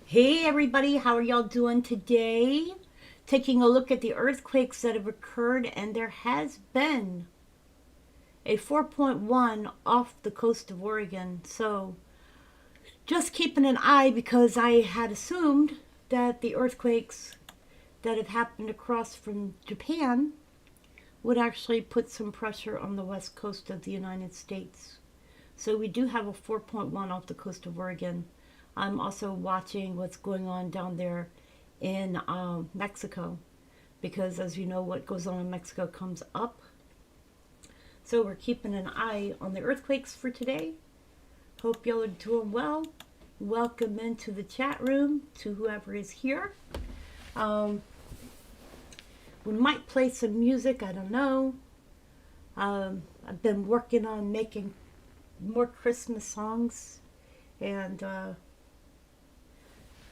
Hey everybody, how are y'all doing today? Taking a look at the earthquakes that have occurred, and there has been a 4.1 off the coast of Oregon. So just keeping an eye because I had assumed that the earthquakes that have happened across from Japan would actually put some pressure on the west coast of the United States. So we do have a 4.1 off the coast of Oregon. I'm also watching what's going on down there in Mexico, because as you know, what goes on in Mexico comes up. So we're keeping an eye on the earthquakes for today. Hope y'all are doing well. Welcome into the chat room to whoever is here. We might play some music, I don't know. I've been working on making more Christmas songs, and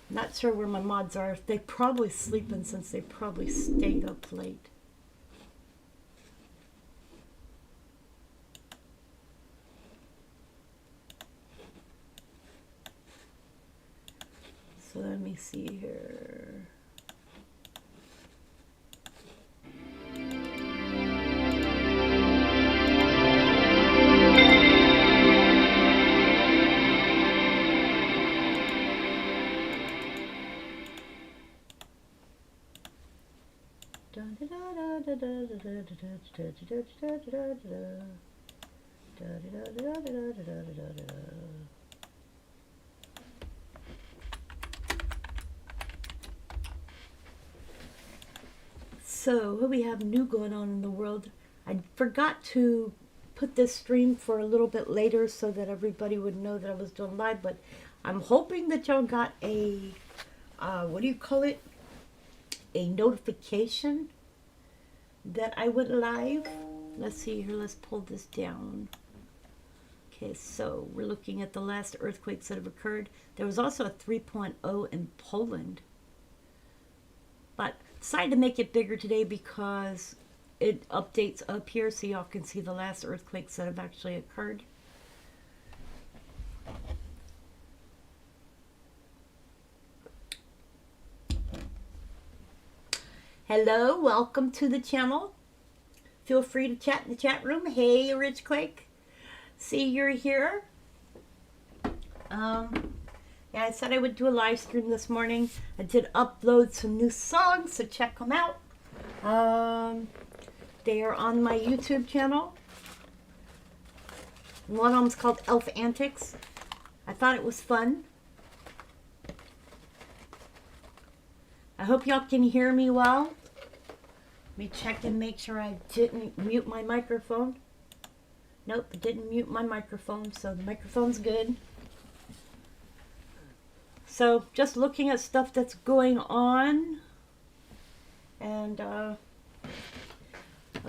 not sure where my mods are. They're probably sleeping since they probably stayed up late. So let me see here. So, what we have new going on in the world? I forgot to put this stream for a little bit later so that everybody would know that I was doing live, but I'm hoping that y'all got a, what do you call it? A notification that I went live. Let's see here, let's pull this down. Okay, so we're looking at the last earthquakes that have occurred. There was also a 3.0 in Poland, but decided to make it bigger today because it updates up here so y'all can see the last earthquakes that have actually occurred. Hello, welcome to the channel. Feel free to chat in the chat room. Hey, Richquake. See, you're here. Yeah, I said I would do a live stream this morning. I did upload some new songs, so check them out. They are on my YouTube channel. One of them's called Elf Antics. I thought it was fun. I hope y'all can hear me well. Let me check and make sure I didn't mute my microphone. Nope, I didn't mute my microphone, so the microphone's good. So, just looking at stuff that's going on. And, I'll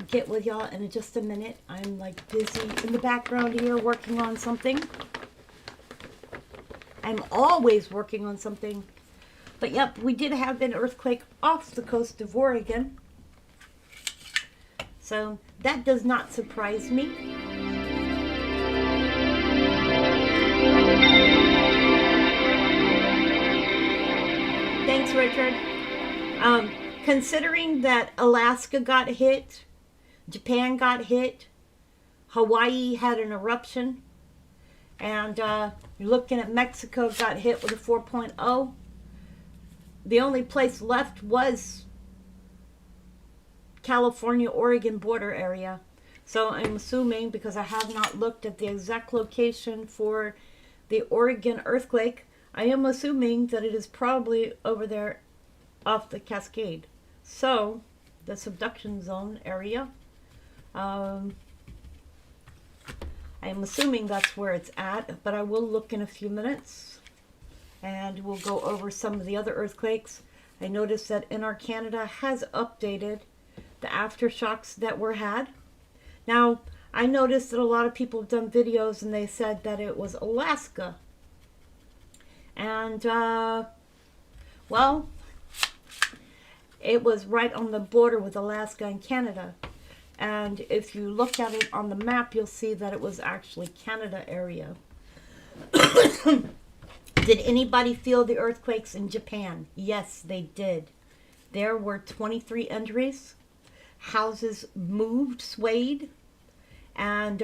get with y'all in just a minute. I'm, like, busy in the background here working on something. I'm always working on something. But, yep, we did have an earthquake off the coast of Oregon. So, that does not surprise me. Thanks, Richard. Considering that Alaska got hit, Japan got hit, Hawaii had an eruption, and you're looking at Mexico got hit with a 4.0, the only place left was California-Oregon border area. So I'm assuming, because I have not looked at the exact location for the Oregon earthquake, I am assuming that it is probably over there off the Cascade. So, the subduction zone area. I am assuming that's where it's at, but I will look in a few minutes. And we'll go over some of the other earthquakes. I noticed that NR Canada has updated the aftershocks that were had. Now, I noticed that a lot of people have done videos and they said that it was Alaska. And, well, it was right on the border with Alaska and Canada. And if you look at it on the map, you'll see that it was actually Canada area. Did anybody feel the earthquakes in Japan? Yes, they did. There were 23 injuries. Houses moved, swayed, and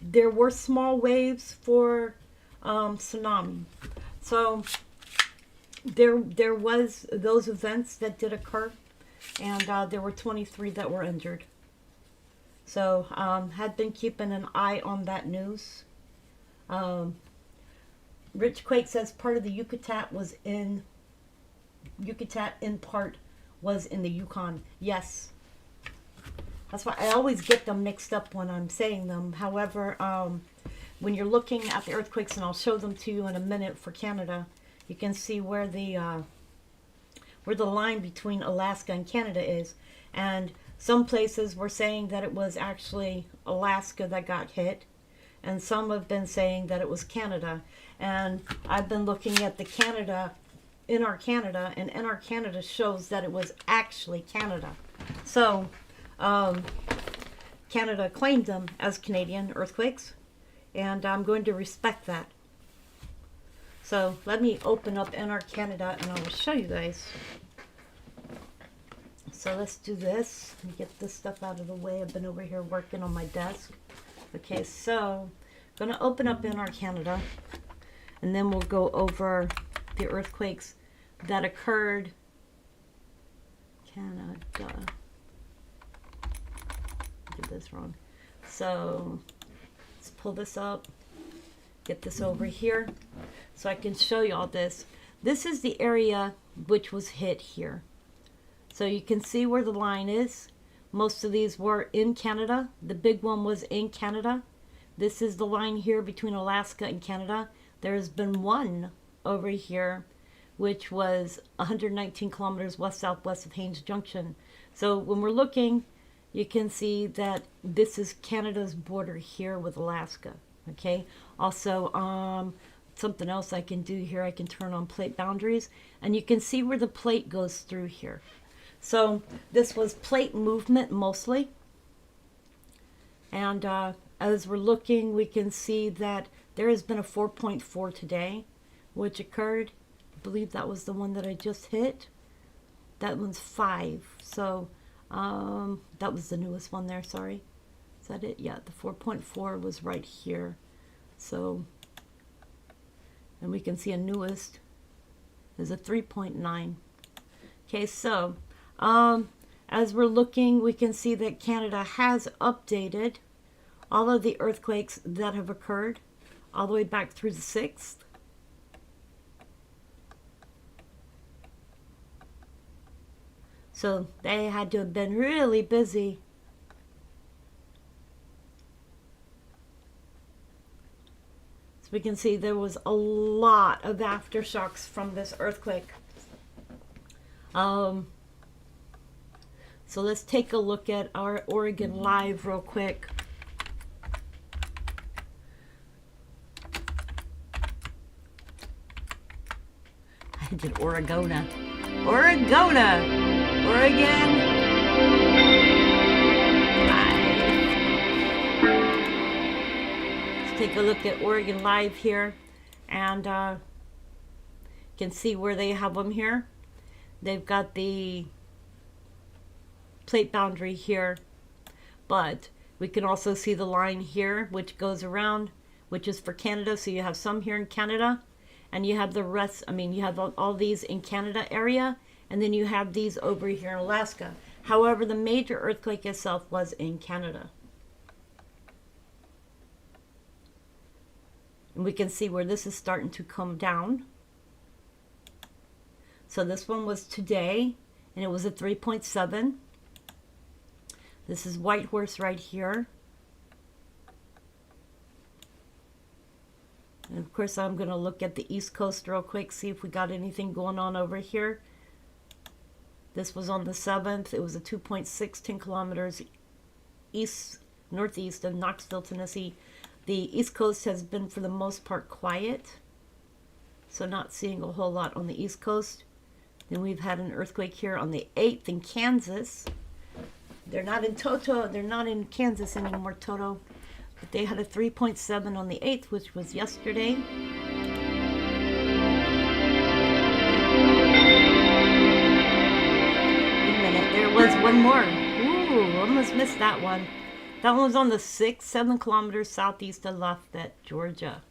there were small waves for tsunami. So there was those events that did occur, and there were 23 that were injured. So had been keeping an eye on that news. Rich Quake says part of the Yucatan in part was in the Yukon. Yes. That's why I always get them mixed up when I'm saying them. However, when you're looking at the earthquakes, and I'll show them to you in a minute for Canada, you can see where the line between Alaska and Canada is. And some places were saying that it was actually Alaska that got hit, and some have been saying that it was Canada. And I've been looking at the Canada, NR Canada, and NR Canada shows that it was actually Canada. So Canada claimed them as Canadian earthquakes, and I'm going to respect that. So let me open up NR Canada and I will show you guys. So let's do this. Let me get this stuff out of the way. I've been over here working on my desk. Okay, so I'm going to open up NR Canada, and then we'll go over the earthquakes that occurred. Canada. I did this wrong. So let's pull this up. Get this over here so I can show you all this. This is the area which was hit here. So you can see where the line is. Most of these were in Canada. The big one was in Canada. This is the line here between Alaska and Canada. There has been one over here, which was 119 kilometers west-southwest of Haines Junction. So when we're looking, you can see that this is Canada's border here with Alaska. Okay. Also, something else I can do here, I can turn on plate boundaries, and you can see where the plate goes through here. So this was plate movement mostly. And as we're looking, we can see that there has been a 4.4 today, which occurred. I believe that was the one that I just hit. That one's 5. So that was the newest one there, sorry. Is that it? Yeah, the 4.4 was right here. So, and we can see a newest is a 3.9. Okay, so as we're looking, we can see that Canada has updated all of the earthquakes that have occurred all the way back through the 6th. So they had to have been really busy. So we can see there was a lot of aftershocks from this earthquake. So let's take a look at our Oregon Live real quick. I did Oregona. Oregona! Oregon. Let's take a look at Oregon Live here, and you can see where they have them here. They've got the plate boundary here, but we can also see the line here which goes around, which is for Canada. So you have some here in Canada, and you have the rest, you have all these in Canada area, and then you have these over here in Alaska. However, the major earthquake itself was in Canada. And we can see where this is starting to come down. So this one was today, and it was a 3.7. This is Whitehorse right here. And of course, I'm going to look at the East Coast real quick, see if we got anything going on over here. This was on the 7th. It was a 2.6, 10 kilometers northeast of Knoxville, Tennessee. The East Coast has been, for the most part, quiet. So not seeing a whole lot on the East Coast. Then we've had an earthquake here on the 8th in Kansas. They're not in Toto. They're not in Kansas anymore, Toto. But they had a 3.7 on the 8th, which was yesterday. one more. Ooh, almost missed that one. That one was on the 7 kilometers southeast of Lafayette, Georgia.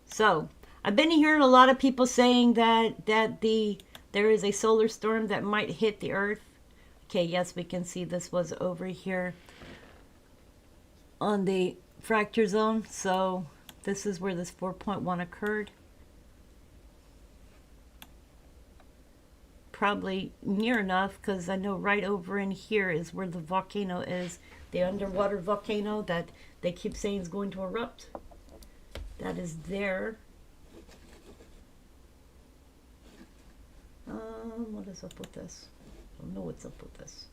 So, I've been hearing a lot of people saying that there is a solar storm that might hit the Earth. Okay, yes, we can see this was over here on the fracture zone. So, this is where this 4.1 occurred. Probably near enough, because I know right over in here is where the volcano is, the underwater volcano that they keep saying is going to erupt. That is there. What is up with this? I don't know what's up with this.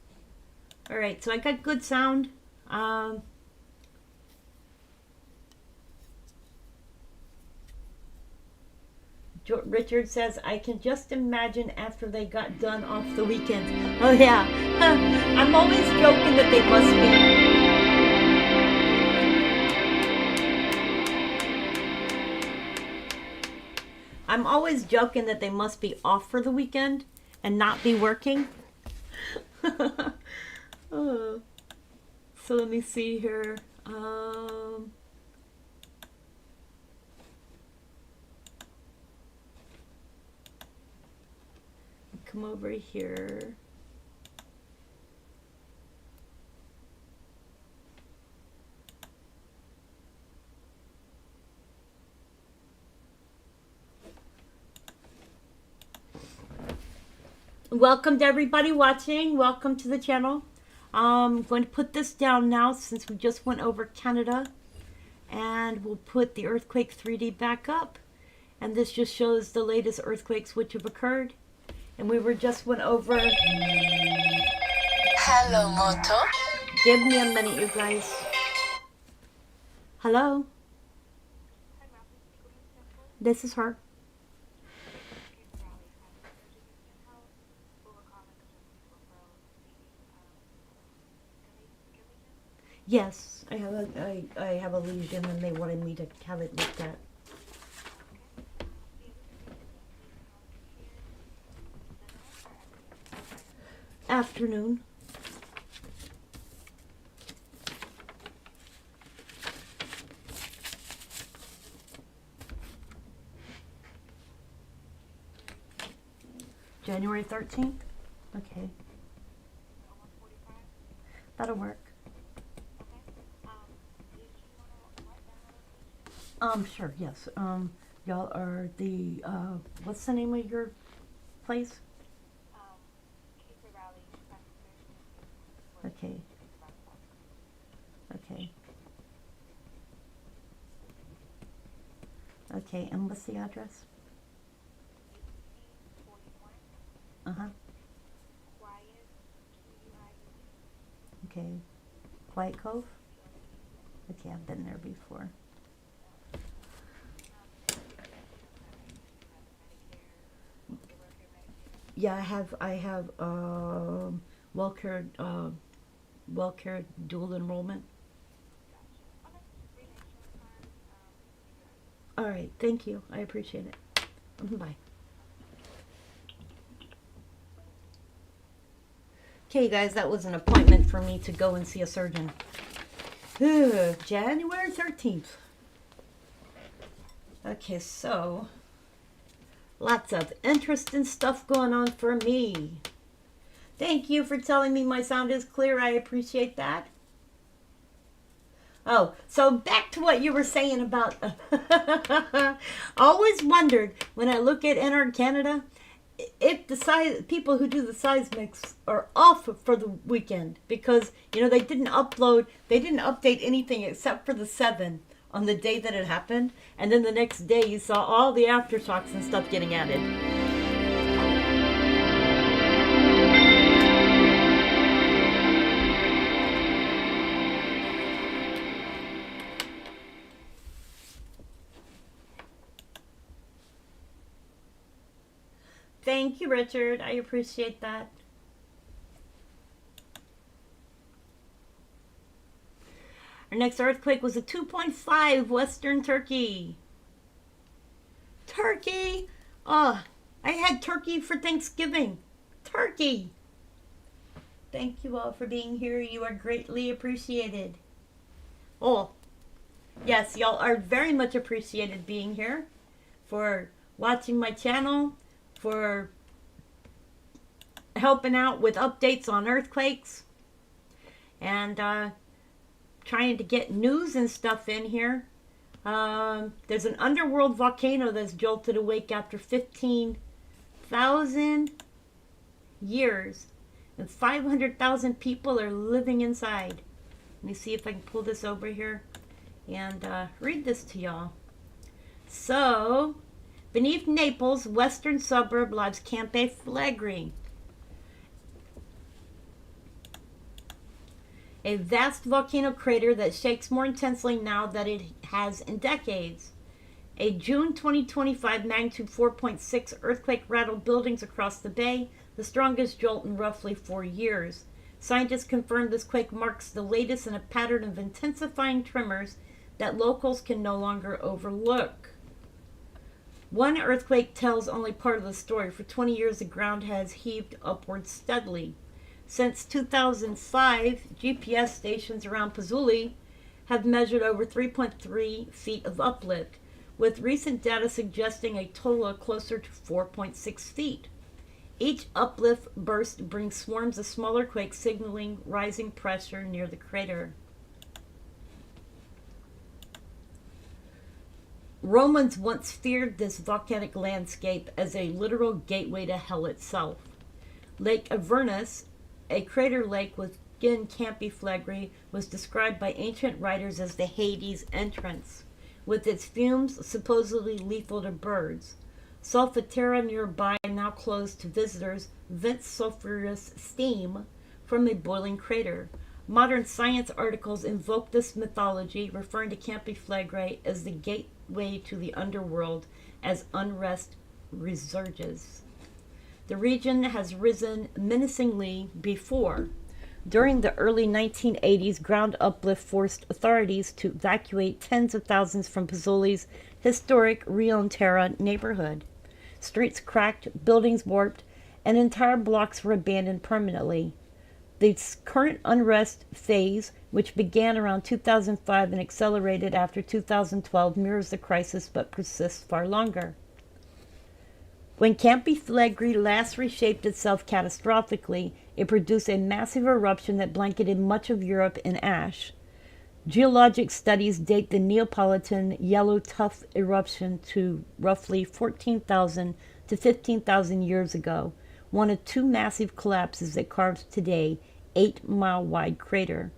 All right, so I got good sound. Richard says, I can just imagine after they got done off the weekend. Oh, yeah. I'm always joking that they must be. I'm always joking that they must be off for the weekend and not be working. Oh. So let me see here. Come over here. Welcome to everybody watching. Welcome to the channel. I'm going to put this down now since we just went over Canada. And we'll put the earthquake 3D back up. And this just shows the latest earthquakes which have occurred. And we just went over. Hello, Moto. Give me a minute, you guys. Hello? This is her. Yes, I have a lesion and they wanted me to have it looked at. Afternoon. January 13th? Okay. That'll work. Sure, yes. Y'all are the, what's the name of your place? Okay. Okay. Okay, and what's the address? Uh-huh. Okay. Quiet Cove? Okay, I've been there before. Yeah, I have WellCare dual enrollment. All right, thank you. I appreciate it. Bye. Okay, guys, that was an appointment for me to go and see a surgeon. January 13th. Okay, so lots of interesting stuff going on for me. Thank you for telling me my sound is clear. I appreciate that. Oh, so back to what you were saying about... I always wondered when I look at NR Canada if the people who do the seismics are off for the weekend because, you know, they didn't update anything except for the 7 on the day that it happened. And then the next day you saw all the aftershocks and stuff getting added. Thank you, Richard. I appreciate that. Our next earthquake was a 2.5 Western Turkey. Turkey! Oh, I had turkey for Thanksgiving. Turkey! Thank you all for being here. You are greatly appreciated. Oh, yes, y'all are very much appreciated being here, for watching my channel, for helping out with updates on earthquakes, and trying to get news and stuff in here. There's an underworld volcano that's jolted awake after 15,000 years, and 500,000 people are living inside. Let me see if I can pull this over here and read this to y'all. So, beneath Naples' western suburb lies Campi Flegrei, a vast volcano crater that shakes more intensely now than it has in decades. A June 2025 magnitude 4.6 earthquake rattled buildings across the bay, the strongest jolt in roughly 4 years. Scientists confirmed this quake marks the latest in a pattern of intensifying tremors that locals can no longer overlook. One earthquake tells only part of the story. For 20 years, the ground has heaved upward steadily. Since 2005, GPS stations around Pozzuoli have measured over 3.3 feet of uplift, with recent data suggesting a total of closer to 4.6 feet. Each uplift burst brings swarms of smaller quakes, signaling rising pressure near the crater. Romans once feared this volcanic landscape as a literal gateway to hell itself. Lake Avernus, a crater lake within Campi Flegrei, was described by ancient writers as the Hades entrance, with its fumes supposedly lethal to birds. Solfatara nearby, now closed to visitors, vents sulfurous steam from a boiling crater. Modern science articles invoke this mythology, referring to Campi Flegrei as the gateway to the underworld as unrest resurges. The region has risen menacingly before. During the early 1980s, ground uplift forced authorities to evacuate tens of thousands from Pozzuoli's historic Rionterra neighborhood. Streets cracked, buildings warped, and entire blocks were abandoned permanently. The current unrest phase, which began around 2005 and accelerated after 2012, mirrors the crisis but persists far longer. When Campi Flegrei last reshaped itself catastrophically, it produced a massive eruption that blanketed much of Europe in ash. Geologic studies date the Neapolitan Yellow Tuff eruption to roughly 14,000 to 15,000 years ago, one of two massive collapses that carves today 8-mile-wide crater.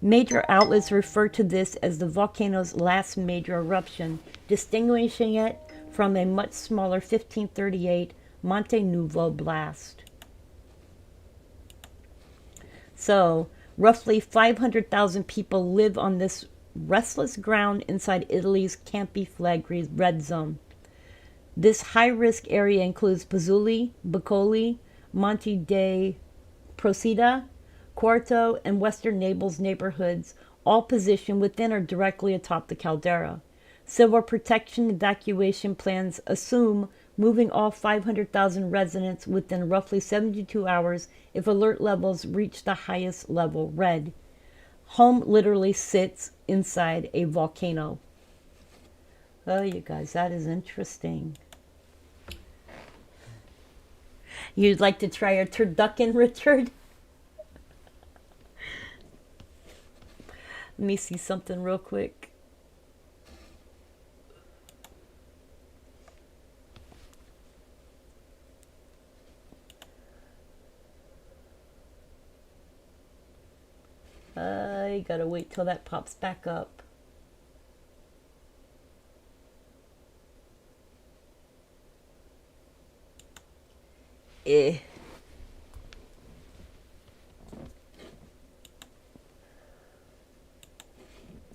Major outlets refer to this as the volcano's last major eruption, distinguishing it from a much smaller 1538 Monte Nuovo blast. So, roughly 500,000 people live on this restless ground inside Italy's Campi Flegrei red zone. This high-risk area includes Pozzuoli, Boccoli, Monte dei Procida, Quarto, and Western Naples neighborhoods, all positioned within or directly atop the caldera. Civil protection evacuation plans assume moving all 500,000 residents within roughly 72 hours if alert levels reach the highest level, red. Home literally sits inside a volcano. Oh, you guys, that is interesting. You'd like to try a turducken, Richard? Let me see something real quick. I gotta wait till that pops back up.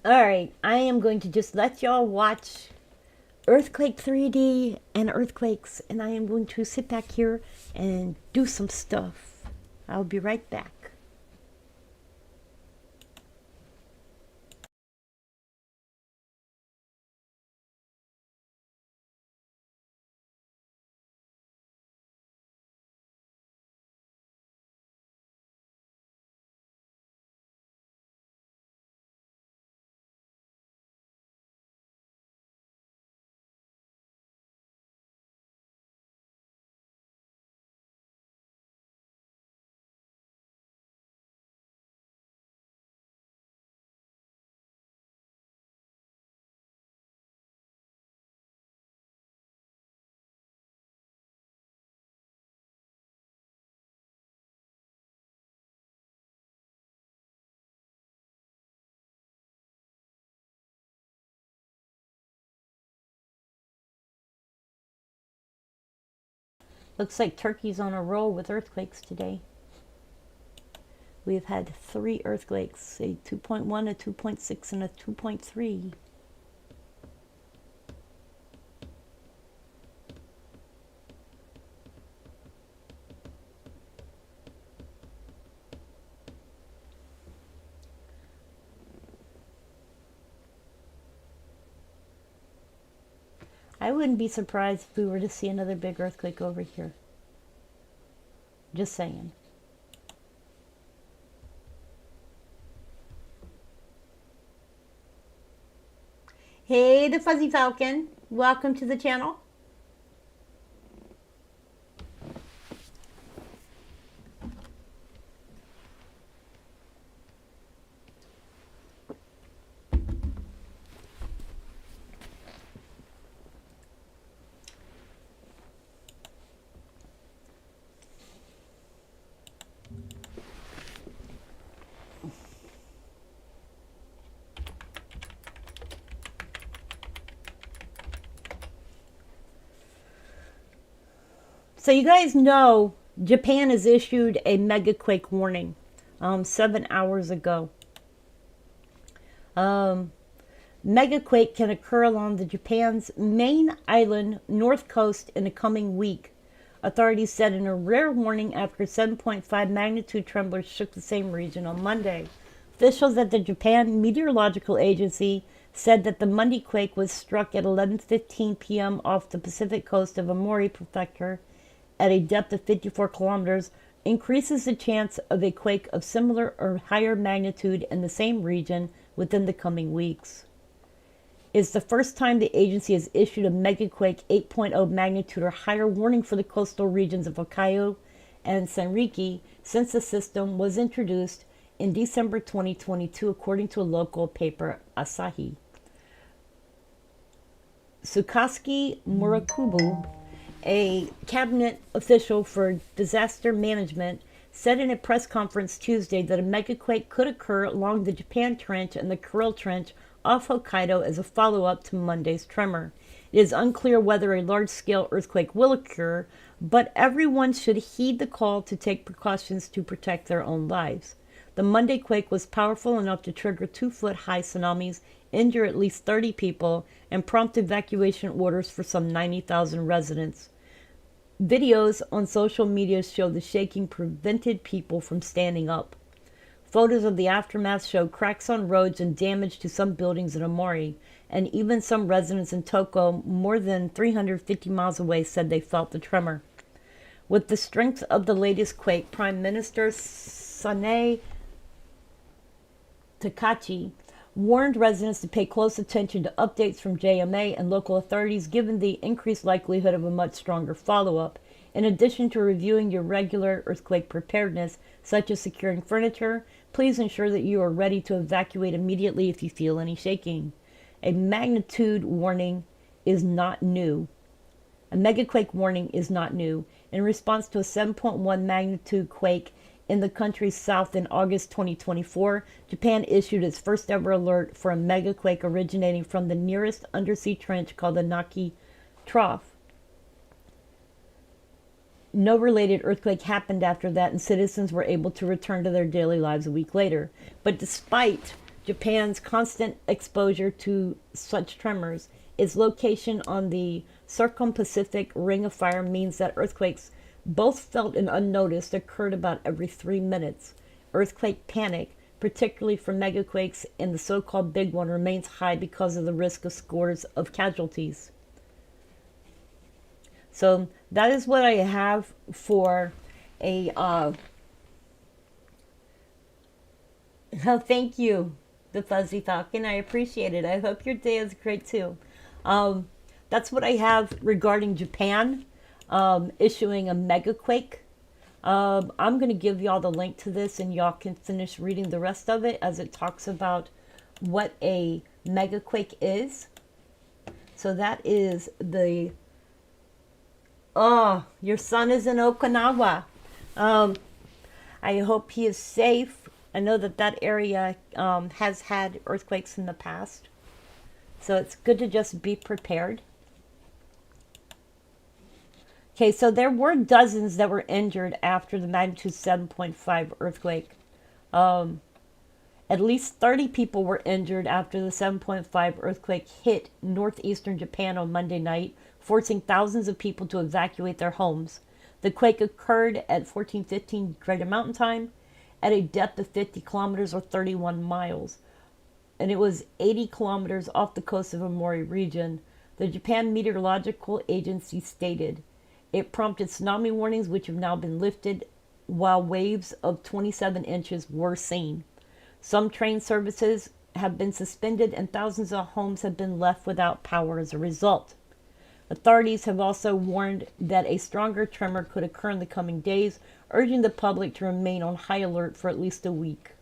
Alright, I am going to just let y'all watch Earthquake 3D and earthquakes, and I am going to sit back here and do some stuff. I'll be right back. Looks like Turkey's on a roll with earthquakes today. We've had 3 earthquakes, a 2.1, a 2.6, and a 2.3. I wouldn't be surprised if we were to see another big earthquake over here. Just saying. Hey, the Fuzzy Falcon. Welcome to the channel. So you guys know Japan has issued a megaquake warning 7 hours ago. Megaquake can occur along the Japan's main island north coast in the coming week, authorities said in a rare warning after 7.5 magnitude tremors shook the same region on Monday. Officials at the Japan Meteorological Agency said that the Monday quake was struck at 11:15 p.m. off the Pacific coast of Aomori Prefecture at a depth of 54 kilometers, increases the chance of a quake of similar or higher magnitude in the same region within the coming weeks. It's the first time the agency has issued a megaquake 8.0 magnitude or higher warning for the coastal regions of Hokkaido and Sanriki since the system was introduced in December 2022, according to a local paper, Asahi. Tsukazuki Murakubu, a cabinet official for disaster management, said in a press conference Tuesday that a megaquake could occur along the Japan Trench and the Kuril Trench off Hokkaido as a follow-up to Monday's tremor. It is unclear whether a large-scale earthquake will occur, but everyone should heed the call to take precautions to protect their own lives. The Monday quake was powerful enough to trigger 2-foot-high tsunamis, injure at least 30 people, and prompt evacuation orders for some 90,000 residents. Videos on social media show the shaking prevented people from standing up. Photos of the aftermath show cracks on roads and damage to some buildings in Aomori, and even some residents in Toko, more than 350 miles away, said they felt the tremor. With the strength of the latest quake, Prime Minister Sanae Takachi warned residents to pay close attention to updates from JMA and local authorities given the increased likelihood of a much stronger follow-up, in addition to reviewing your regular earthquake preparedness, such as securing furniture. Please ensure that you are ready to evacuate immediately if you feel any shaking. A magnitude warning is not new. A megaquake warning is not new. In response to a 7.1 magnitude quake in the country's south in August 2024, Japan issued its first ever alert for a megaquake originating from the nearest undersea trench called the Naki Trough. No related earthquake happened after that, and citizens were able to return to their daily lives a week later. But despite Japan's constant exposure to such tremors, its location on the Circum-Pacific Ring of Fire means that earthquakes, both felt and unnoticed, occurred about every 3 minutes. Earthquake panic, particularly for megaquakes and the so-called big one, remains high because of the risk of scores of casualties. So that is what I have for a oh, thank you, the Fuzzy Falcon. I appreciate it. I hope your day is great too. That's what I have regarding Japan issuing a megaquake. I'm going to give y'all the link to this, and y'all can finish reading the rest of it as it talks about what a megaquake is. So that is the... Oh, your son is in Okinawa. I hope he is safe. I know that that area has had earthquakes in the past. So it's good to just be prepared. Okay, so there were dozens that were injured after the magnitude 7.5 earthquake. At least 30 people were injured after the 7.5 earthquake hit northeastern Japan on Monday night, forcing thousands of people to evacuate their homes. The quake occurred at 14:15 Greater Mountain Time at a depth of 50 kilometers or 31 miles, and it was 80 kilometers off the coast of Amori region. The Japan Meteorological Agency stated it prompted tsunami warnings, which have now been lifted, while waves of 27 inches were seen. Some train services have been suspended and thousands of homes have been left without power as a result. Authorities have also warned that a stronger tremor could occur in the coming days, urging the public to remain on high alert for at least a week.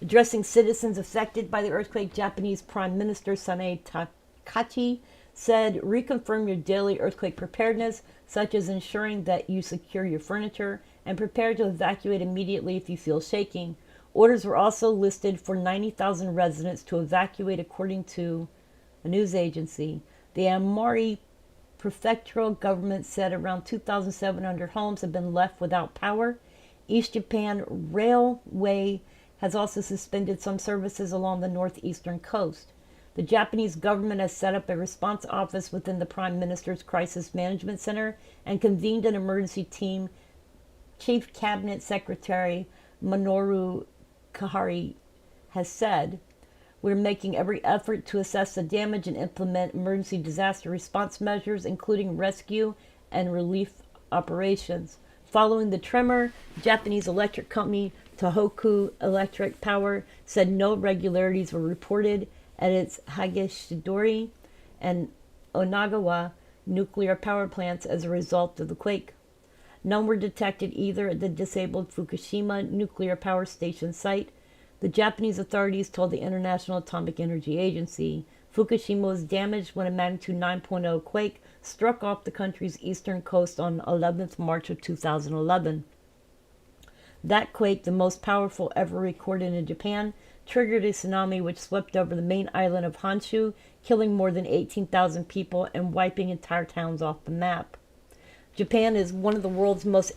Addressing citizens affected by the earthquake, Japanese Prime Minister Sanae Takachi said, reconfirm your daily earthquake preparedness, such as ensuring that you secure your furniture and prepare to evacuate immediately if you feel shaking. Orders were also listed for 90,000 residents to evacuate, according to a news agency. The Amori prefectural government said around 2,700 homes have been left without power. East Japan Railway has also suspended some services along the northeastern coast. The Japanese government has set up a response office within the Prime Minister's Crisis Management Center and convened an emergency team. Chief Cabinet Secretary Minoru Kahari has said, we're making every effort to assess the damage and implement emergency disaster response measures, including rescue and relief operations. Following the tremor, Japanese electric company Tohoku Electric Power said no irregularities were reported at its Hagashidori and Onagawa nuclear power plants as a result of the quake. None were detected either at the disabled Fukushima nuclear power station site. The Japanese authorities told the International Atomic Energy Agency Fukushima was damaged when a magnitude 9.0 quake struck off the country's eastern coast on 11th March of 2011. That quake, the most powerful ever recorded in Japan, triggered a tsunami which swept over the main island of Honshu, killing more than 18,000 people and wiping entire towns off the map. Japan is one of the world's most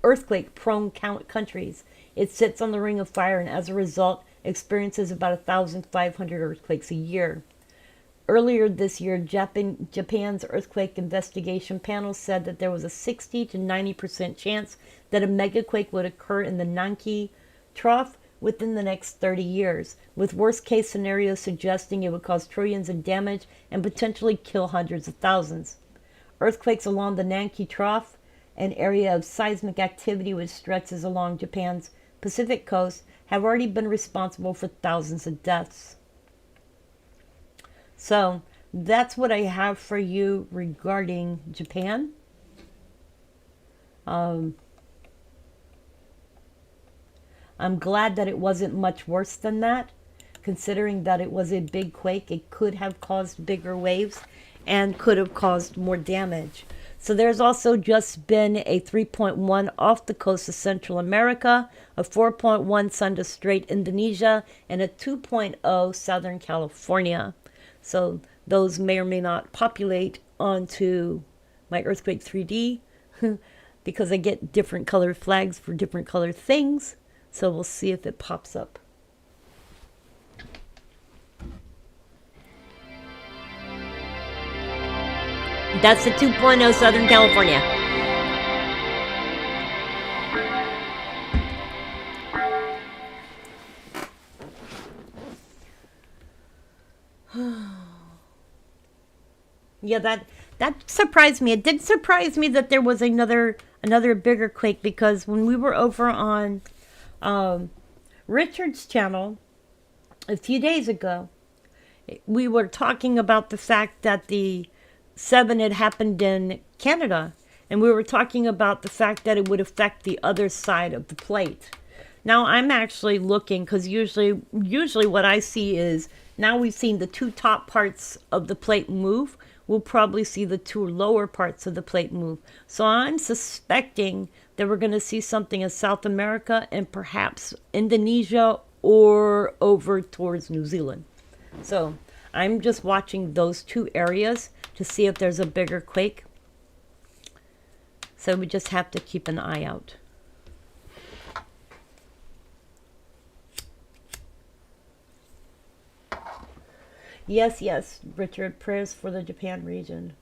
earthquake-prone countries. It sits on the Ring of Fire and as a result experiences about 1,500 earthquakes a year. Earlier this year, Japan's earthquake investigation panel said that there was a 60 to 90% chance that a megaquake would occur in the Nanki Trough within the next 30 years, with worst-case scenarios suggesting it would cause trillions in damage and potentially kill hundreds of thousands. Earthquakes along the Nanki Trough, an area of seismic activity which stretches along Japan's Pacific coast, have already been responsible for thousands of deaths. So, that's what I have for you regarding Japan. I'm glad that it wasn't much worse than that, considering that it was a big quake. It could have caused bigger waves and could have caused more damage. So there's also just been a 3.1 off the coast of Central America, a 4.1 Sunda Strait, Indonesia, and a 2.0 Southern California. So those may or may not populate onto my Earthquake 3D because I get different colored flags for different colored things. So we'll see if it pops up. That's the 2.0 Southern California. Yeah, that surprised me. It did surprise me that there was another bigger quake, because when we were over on Richard's channel a few days ago, we were talking about the fact that the 7 had happened in Canada, and we were talking about the fact that it would affect the other side of the plate. Now I'm actually looking, because usually what I see is, now we've seen the two top parts of the plate move, we'll probably see the two lower parts of the plate move. So I'm suspecting that we're going to see something in South America and perhaps Indonesia or over towards New Zealand. So I'm just watching those two areas to see if there's a bigger quake. So we just have to keep an eye out. Yes, yes, Richard, prayers for the Japan region.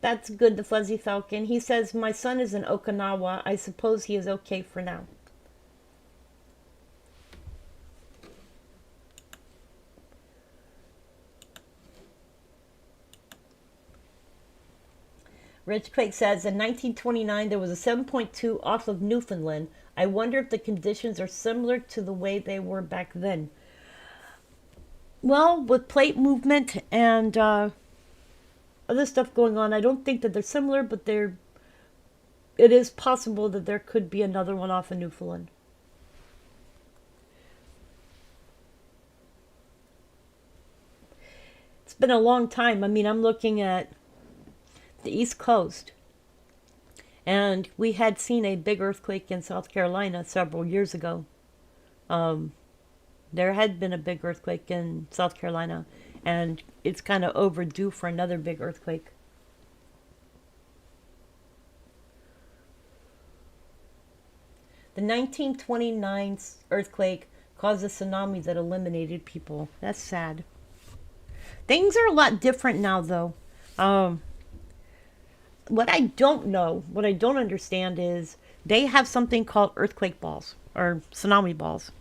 That's good, the Fuzzy Falcon. He says, my son is in Okinawa. I suppose he is okay for now. Rich Quake says, in 1929 there was a 7.2 off of Newfoundland. I wonder if the conditions are similar to the way they were back then. Well, with plate movement and other stuff going on, I don't think that they're similar, but it is possible that there could be another one off of Newfoundland. It's been a long time. I mean, I'm looking at the East Coast, and we had seen a big earthquake in South Carolina several years ago. There had been a big earthquake in South Carolina, and it's kind of overdue for another big earthquake. The 1929 earthquake caused a tsunami that eliminated people. That's sad. Things are a lot different now, though. What I don't understand is they have something called earthquake balls or tsunami balls.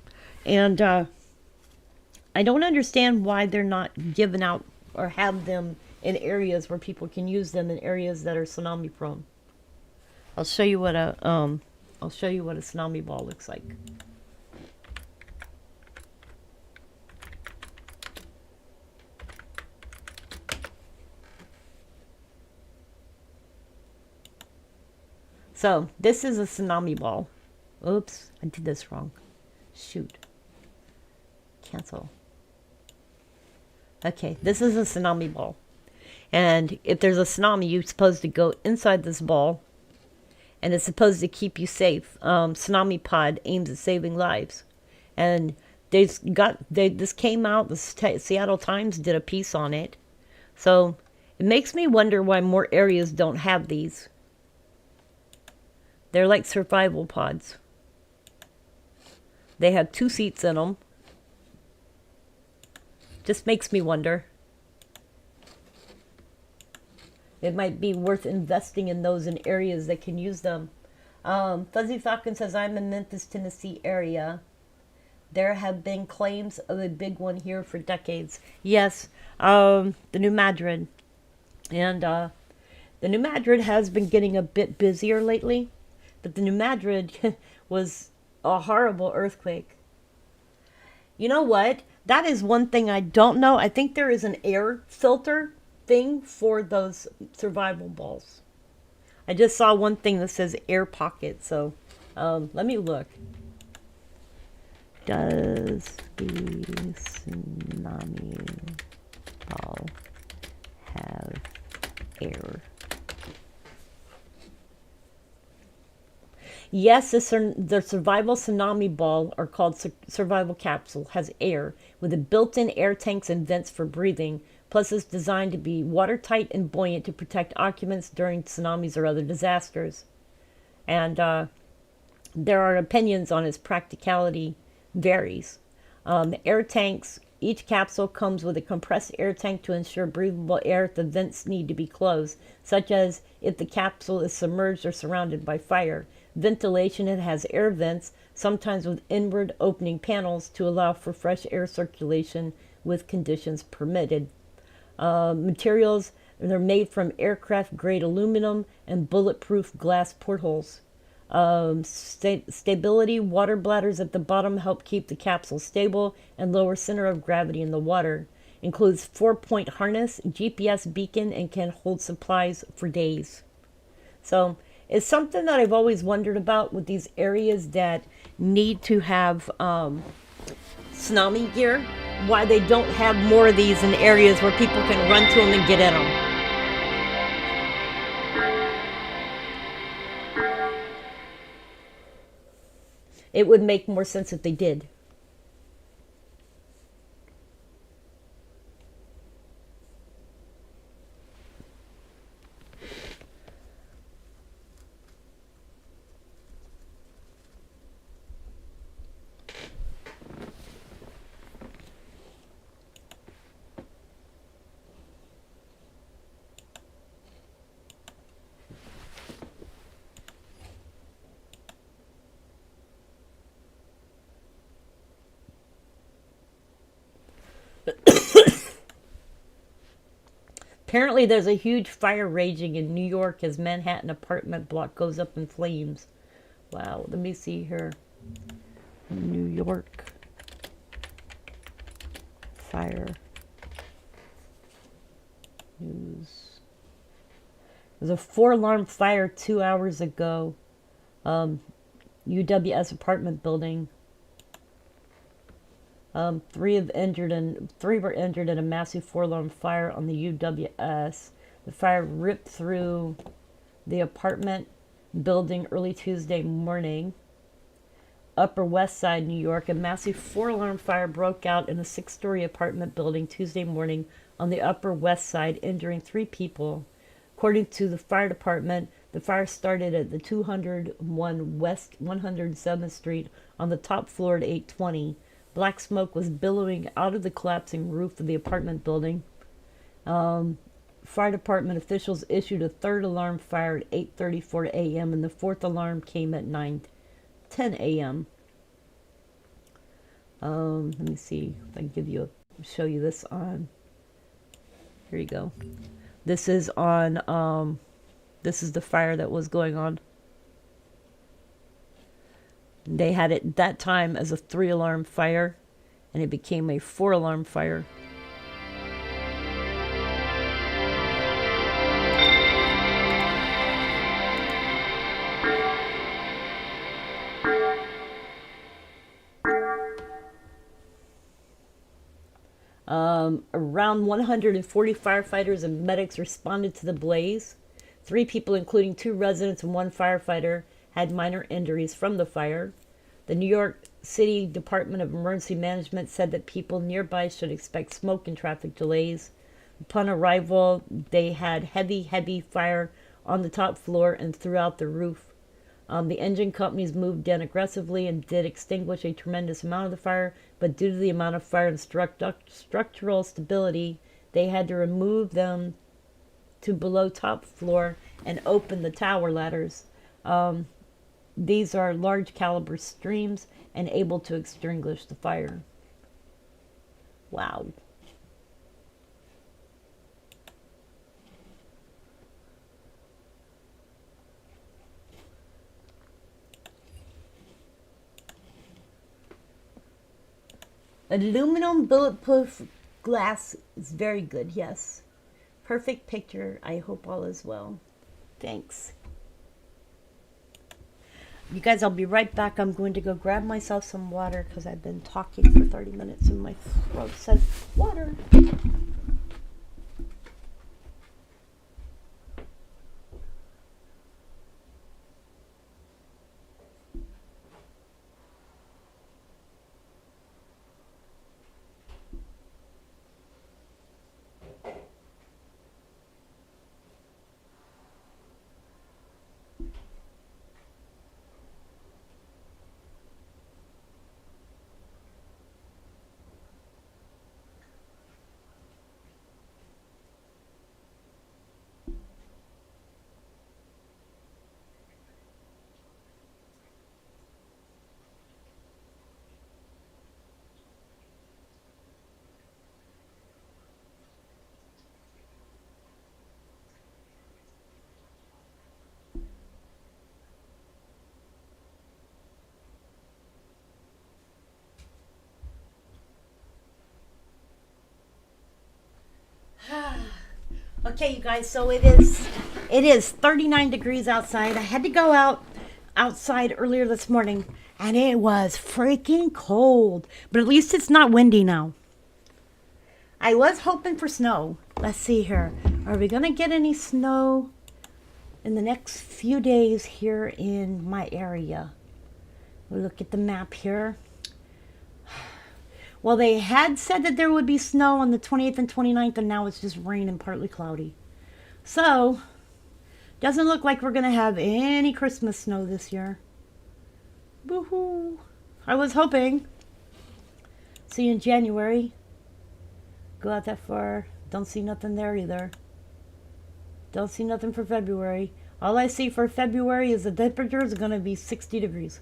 And I don't understand why they're not given out or have them in areas where people can use them in areas that are tsunami prone. I'll show you what a tsunami ball looks like. So this is a tsunami ball. Oops, I did this wrong. Shoot. Cancel. Okay, this is a tsunami ball. And if there's a tsunami, you're supposed to go inside this ball. And it's supposed to keep you safe. Tsunami Pod aims at saving lives. And this came out, the Seattle Times did a piece on it. So it makes me wonder why more areas don't have these. They're like survival pods. They have 2 seats in them. Just makes me wonder. It might be worth investing in those in areas that can use them. Fuzzy Falcon says, I'm in Memphis, Tennessee area. There have been claims of a big one here for decades. Yes, the New Madrid. And the New Madrid has been getting a bit busier lately. But the New Madrid was a horrible earthquake. You know what? That is one thing I don't know. I think there is an air filter thing for those survival balls. I just saw one thing that says air pocket. So let me look. Does the tsunami ball have air? Yes, the survival tsunami ball, or called survival capsule, has air with a built-in air tanks and vents for breathing. Plus, it's designed to be watertight and buoyant to protect occupants during tsunamis or other disasters. And there are opinions on its practicality varies. The air tanks, each capsule comes with a compressed air tank to ensure breathable air if the vents need to be closed, such as if the capsule is submerged or surrounded by fire. Ventilation, it has air vents, sometimes with inward opening panels to allow for fresh air circulation with conditions permitted. Materials, they're made from aircraft-grade aluminum and bulletproof glass portholes. Stability, water bladders at the bottom help keep the capsule stable and lower center of gravity in the water. Includes 4-point harness, GPS beacon, and can hold supplies for days. So it's something that I've always wondered about with these areas that need to have tsunami gear, why they don't have more of these in areas where people can run to them and get in them. It would make more sense if they did. Apparently, there's a huge fire raging in New York as Manhattan apartment block goes up in flames. Wow, let me see here. New York fire news. There's a 4-alarm fire 2 hours ago. UWS apartment building. Three were injured in a massive 4-alarm fire on the UWS. The fire ripped through the apartment building early Tuesday morning. Upper West Side, New York, a massive 4-alarm fire broke out in a 6-story apartment building Tuesday morning on the Upper West Side, injuring 3 people. According to the fire department, the fire started at the 201 West 107th Street on the top floor at 8:20. Black smoke was billowing out of the collapsing roof of the apartment building. Fire department officials issued a 3rd alarm fire at 8:34 a.m. and the 4th alarm came at 9:10 a.m. Let me see if I can show you this on. Here you go. This is on. This is the fire that was going on. They had it that time as a 3-alarm fire, and it became a 4-alarm fire. Around 140 firefighters and medics responded to the blaze. 3 people, including 2 residents and 1 firefighter, had minor injuries from the fire. The New York City Department of Emergency Management said that people nearby should expect smoke and traffic delays. Upon arrival, they had heavy fire on the top floor and throughout the roof. The engine companies moved in aggressively and did extinguish a tremendous amount of the fire, but due to the amount of fire and structural stability, they had to remove them to below top floor and open the tower ladders. These are large caliber streams and able to extinguish the fire. Wow. Aluminum bulletproof glass is very good, yes. Perfect picture. I hope all is well. Thanks. You guys, I'll be right back. I'm going to go grab myself some water because I've been talking for 30 minutes and my throat says water. Okay, you guys, so it is 39 degrees outside. I had to go outside earlier this morning and it was freaking cold, but at least it's not windy now. I was hoping for snow. Let's see here. Are we gonna get any snow in the next few days here in my area? We'll look at the map here. Well, they had said that there would be snow on the 28th and 29th, and now it's just rain and partly cloudy. So, doesn't look like we're going to have any Christmas snow this year. Woohoo! I was hoping. See you in January. Go out that far. Don't see nothing there either. Don't see nothing for February. All I see for February is the temperature is going to be 60 degrees.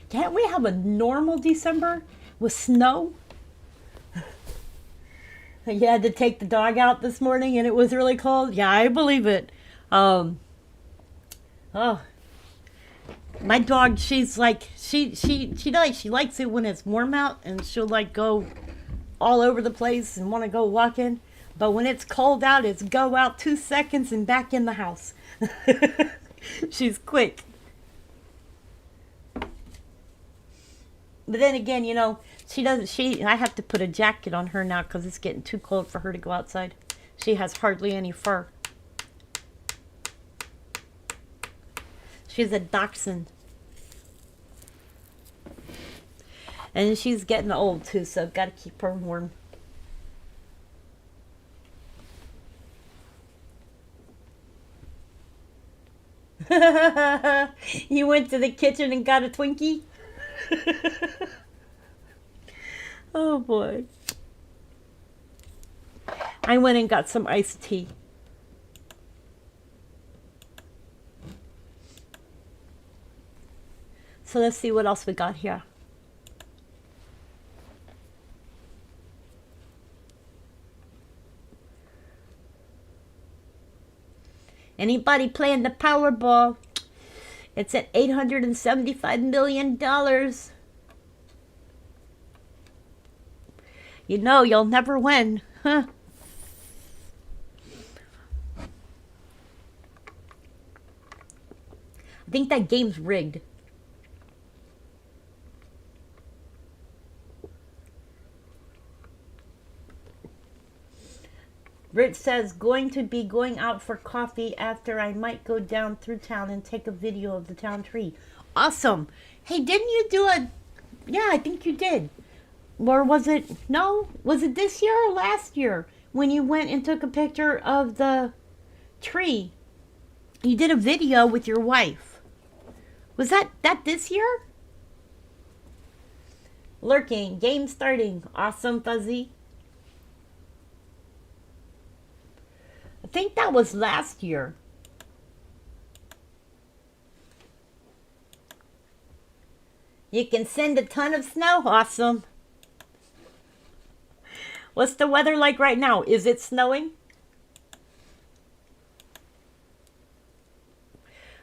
Can't we have a normal December with snow? You had to take the dog out this morning and it was really cold? Yeah, I believe it. Um, oh, my dog, she's like, she likes it when it's warm out and she'll like go all over the place and want to go walking. But when it's cold out, it's go out 2 seconds and back in the house. She's quick. But then again, she doesn't. I have to put a jacket on her now because it's getting too cold for her to go outside. She has hardly any fur. She's a dachshund. And she's getting old too, so I've got to keep her warm. You went to the kitchen and got a Twinkie? Oh boy. I went and got some iced tea. So let's see what else we got here. Anybody playing the Powerball? It's at $875 million. You know you'll never win, huh? I think that game's rigged. Rich says, going to be going out for coffee after. I might go down through town and take a video of the town tree. Awesome. Hey, didn't you do a... Yeah, I think you did. Or was it... No? Was it this year or last year? When you went and took a picture of the tree. You did a video with your wife. Was that this year? Lurking. Game starting. Awesome, Fuzzy. I think that was last year. You can send a ton of snow. Awesome. What's the weather like right now? Is it snowing?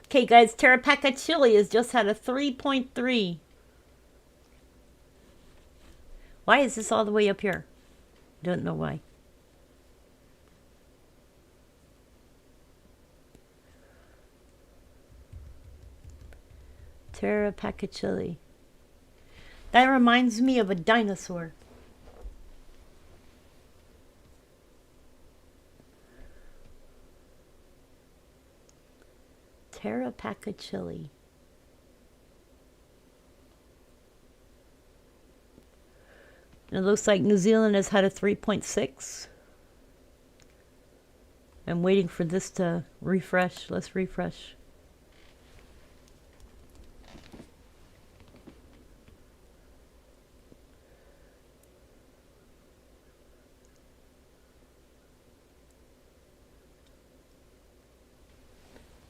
Okay, guys, Tarapaca Chili has just had a 3.3. Why is this all the way up here? Don't know why. Tarapaca Chili. That reminds me of a dinosaur. Tarapaca Chili. And it looks like New Zealand has had a 3.6. I'm waiting for this to refresh. Let's refresh.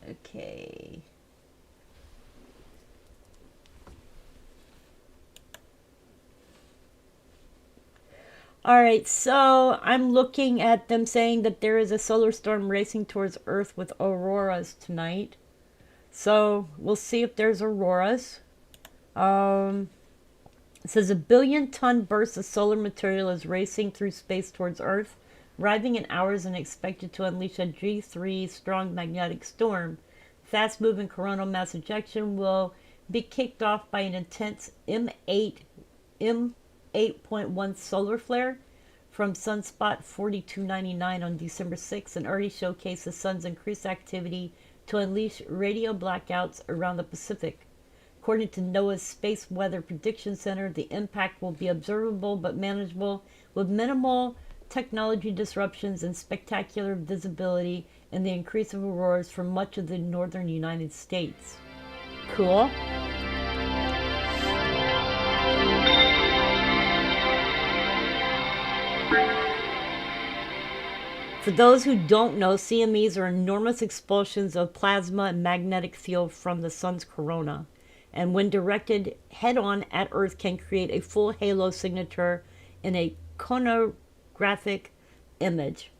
Okay. All right, so I'm looking at them saying that there is a solar storm racing towards Earth with auroras tonight. So we'll see if there's auroras. It says a 1 billion-ton burst of solar material is racing through space towards Earth, arriving in hours and expected to unleash a G3 strong magnetic storm. Fast-moving coronal mass ejection will be kicked off by an intense M8.1 solar flare from sunspot 4299 on December 6 and already showcased the sun's increased activity to unleash radio blackouts around the Pacific. According to NOAA's Space Weather Prediction Center, the impact will be observable but manageable with minimal technology disruptions and spectacular visibility and the increase of auroras for much of the northern United States. Cool. For those who don't know, CMEs are enormous expulsions of plasma and magnetic field from the sun's corona, and when directed head-on at Earth can create a full halo signature in a chronographic image.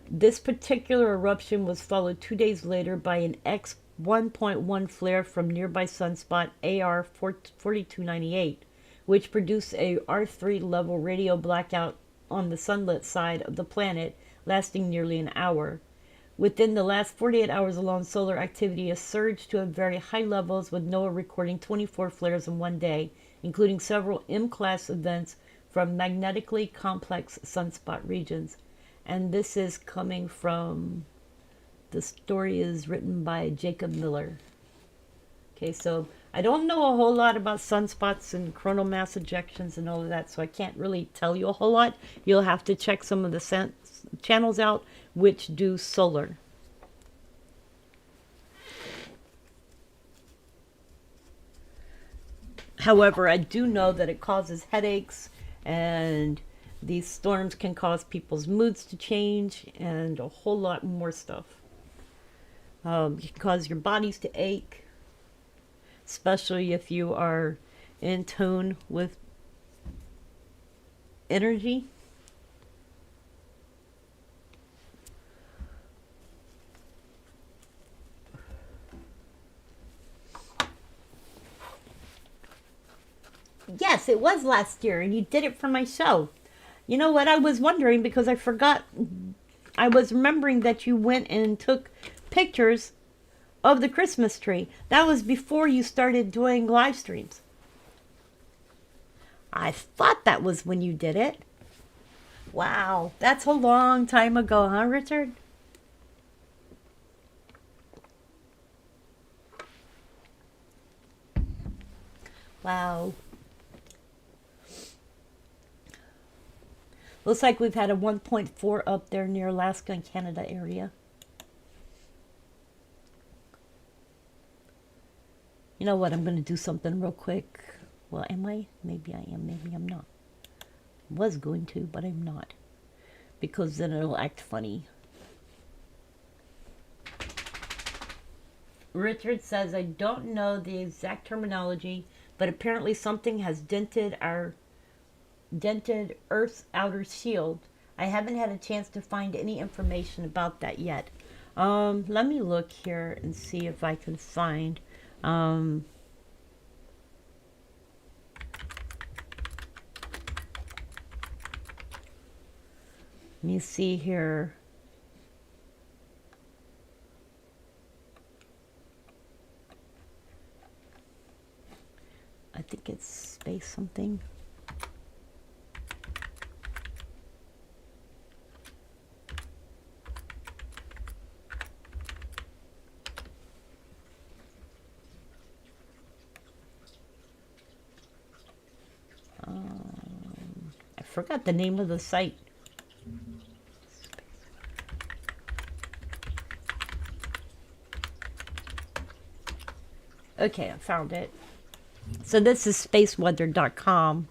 This particular eruption was followed 2 days later by an X 1.1 flare from nearby sunspot AR 4298, which produced a R3 level radio blackout on the sunlit side of the planet, lasting nearly an hour. Within the last 48 hours alone, solar activity has surged to very high levels, with NOAA recording 24 flares in one day, including several M-class events from magnetically complex sunspot regions. And this is coming from, the story is written by Jacob Miller. Okay, so I don't know a whole lot about sunspots and coronal mass ejections and all of that, so I can't really tell you a whole lot. You'll have to check some of the channels out which do solar. However, I do know that it causes headaches, and these storms can cause people's moods to change and a whole lot more stuff. It can cause your bodies to ache, especially if you are in tune with energy. Yes, it was last year, and you did it for my show. You know what? I was wondering because I forgot. I was remembering that you went and took pictures of the Christmas tree. That was before you started doing live streams. I thought that was when you did it. Wow, that's a long time ago, huh, Richard? Wow. Looks like we've had a 1.4 up there near Alaska and Canada area. You know what? I'm going to do something real quick. Well, am I? Maybe I am. Maybe I'm not. Was going to, but I'm not. Because then it'll act funny. Richard says, I don't know the exact terminology, but apparently something has dented Earth's outer shield. I haven't had a chance to find any information about that yet. Let me look here and see if I can find. Let me see here. I think it's space something. I forgot the name of the site. Okay, I found it. So this is spaceweather.com.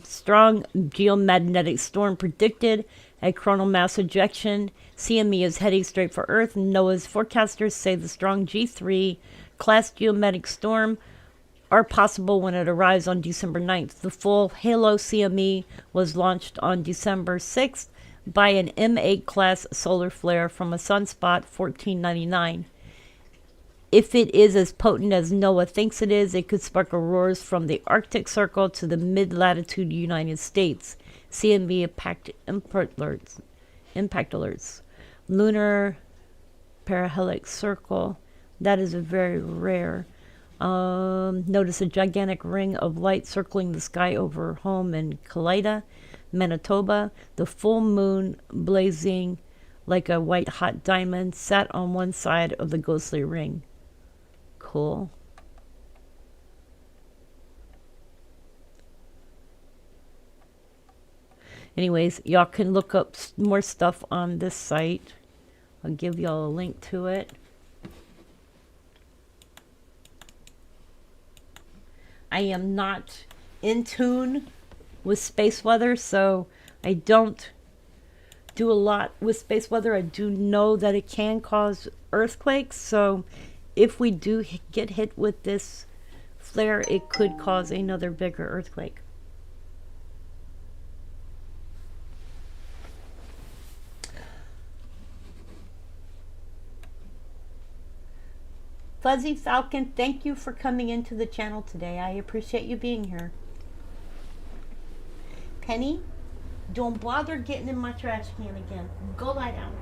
Strong geomagnetic storm predicted. A coronal mass ejection. CME is heading straight for Earth. NOAA's forecasters say the strong G3 class geomagnetic storm are possible when it arrives on December 9th. The full HALO CME was launched on December 6th by an M8 class solar flare from a sunspot 1499. If it is as potent as NOAA thinks it is, it could spark auroras from the Arctic Circle to the mid-latitude United States. CME impact alerts. Lunar perihelic circle. That is a very rare. Notice a gigantic ring of light circling the sky over home in Kalida, Manitoba. The full moon blazing like a white hot diamond sat on one side of the ghostly ring. Cool. Anyways, y'all can look up more stuff on this site. I'll give y'all a link to it. I am not in tune with space weather, so I don't do a lot with space weather. I do know that it can cause earthquakes, so if we do get hit with this flare, it could cause another bigger earthquake. Fuzzy Falcon, thank you for coming into the channel today. I appreciate you being here. Penny, don't bother getting in my trash can again. Go lie down.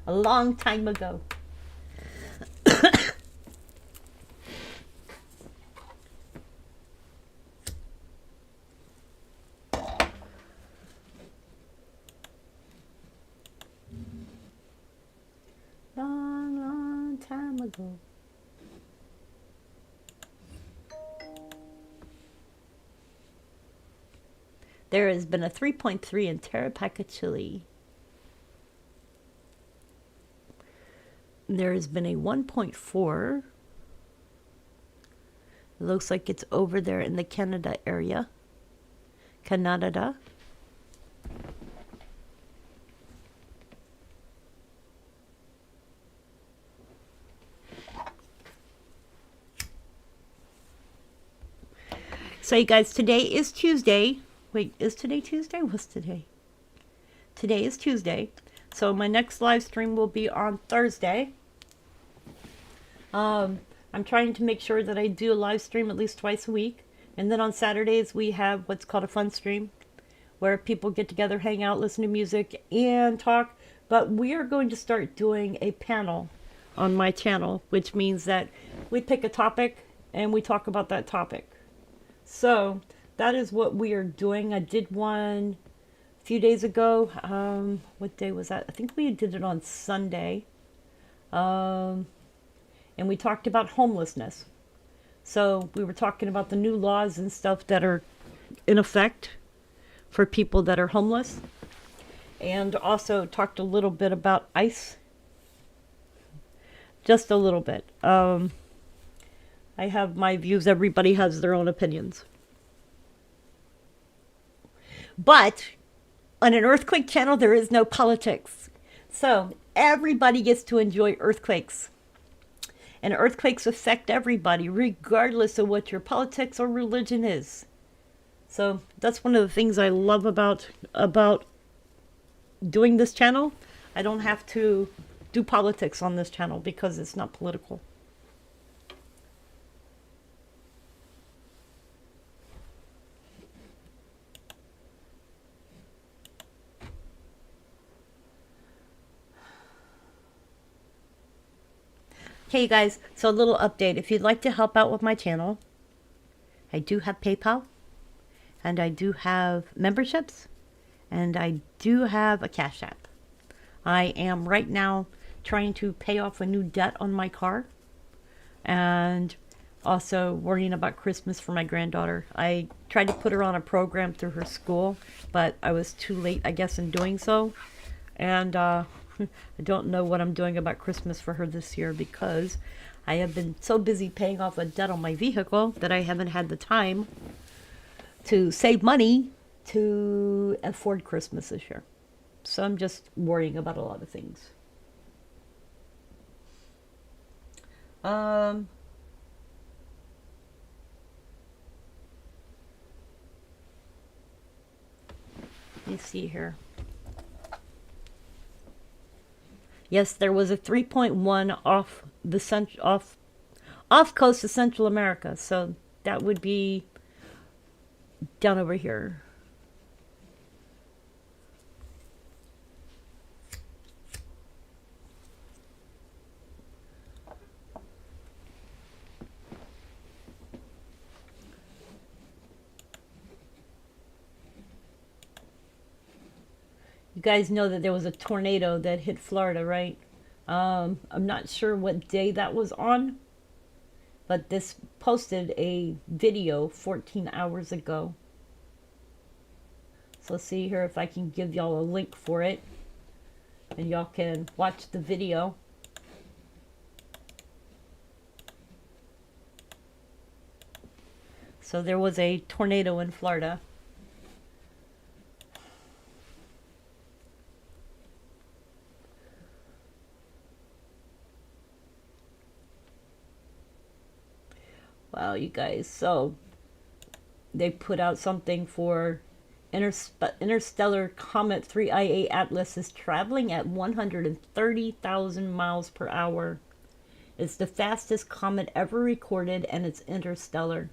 A long time ago. Long, long time ago. There has been a 3.3 in Tarapaca, Chile. There has been a 1.4. It looks like it's over there in the Canada area. Canada. So you guys, today is Tuesday. Wait, is today Tuesday? What's today? Today is Tuesday. So my next live stream will be on Thursday. I'm trying to make sure that I do a live stream at least twice a week. And then on Saturdays we have what's called a fun stream, where people get together, hang out, listen to music, and talk. But we are going to start doing a panel on my channel, which means that we pick a topic and we talk about that topic. So that is what we are doing. I did one a few days ago. What day was that? I think we did it on Sunday. And we talked about homelessness. So we were talking about the new laws and stuff that are in effect for people that are homeless. And also talked a little bit about ICE. Just a little bit. I have my views. Everybody has their own opinions. But on an earthquake channel, there is no politics. So everybody gets to enjoy earthquakes. And earthquakes affect everybody, regardless of what your politics or religion is. So that's one of the things I love about doing this channel. I don't have to do politics on this channel because it's not political. Okay, you guys, so a little update. If you'd like to help out with my channel, I do have PayPal, and I do have memberships, and I do have a Cash App. I am right now trying to pay off a new debt on my car, and also worrying about Christmas for my granddaughter. I tried to put her on a program through her school, but I was too late, I guess, in doing so. And I don't know what I'm doing about Christmas for her this year because I have been so busy paying off a debt on my vehicle that I haven't had the time to save money to afford Christmas this year. So I'm just worrying about a lot of things. Let me see here. Yes, there was a 3.1 off the off coast of Central America, so that would be down over here. You guys know that there was a tornado that hit Florida, right? I'm not sure what day that was on, but this posted a video 14 hours ago. So let's see here if I can give y'all a link for it, and y'all can watch the video. So there was a tornado in Florida. Wow, you guys, so they put out something for interstellar comet 3IA Atlas is traveling at 130,000 miles per hour. It's the fastest comet ever recorded, and it's interstellar.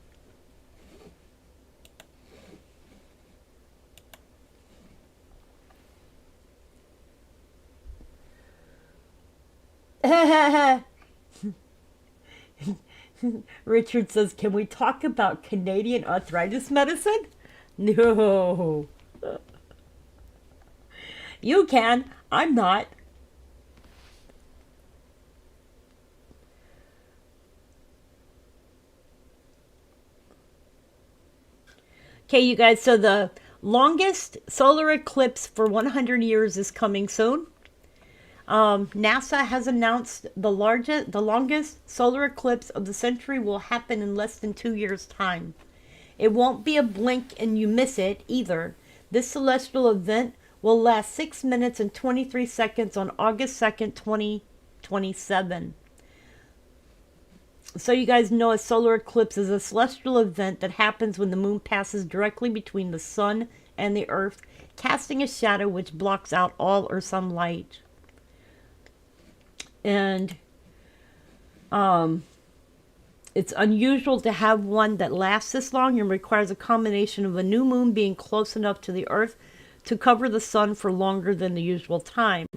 Richard says, can we talk about Canadian arthritis medicine? No. You can. I'm not. Okay, you guys, so the longest solar eclipse for 100 years is coming soon. NASA has announced the longest solar eclipse of the century will happen in less than 2 years' time. It won't be a blink and you miss it either. This celestial event will last 6 minutes and 23 seconds on August 2nd, 2027. So you guys know a solar eclipse is a celestial event that happens when the moon passes directly between the sun and the earth, casting a shadow which blocks out all or some light. And it's unusual to have one that lasts this long and requires a combination of a new moon being close enough to the earth to cover the sun for longer than the usual time.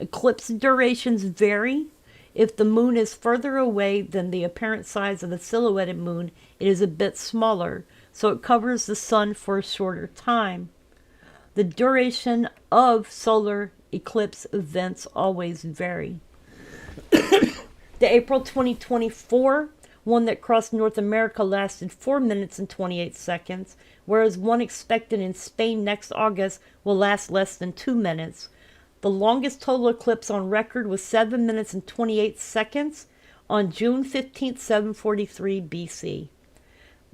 Eclipse durations vary. If the moon is further away than the apparent size of the silhouetted moon, it is a bit smaller, so it covers the sun for a shorter time. The duration of solar eclipse events always vary. The April 2024 one that crossed North America lasted 4 minutes and 28 seconds, whereas one expected in Spain next August will last less than 2 minutes. The longest total eclipse on record was 7 minutes and 28 seconds on June 15th, 743 BC.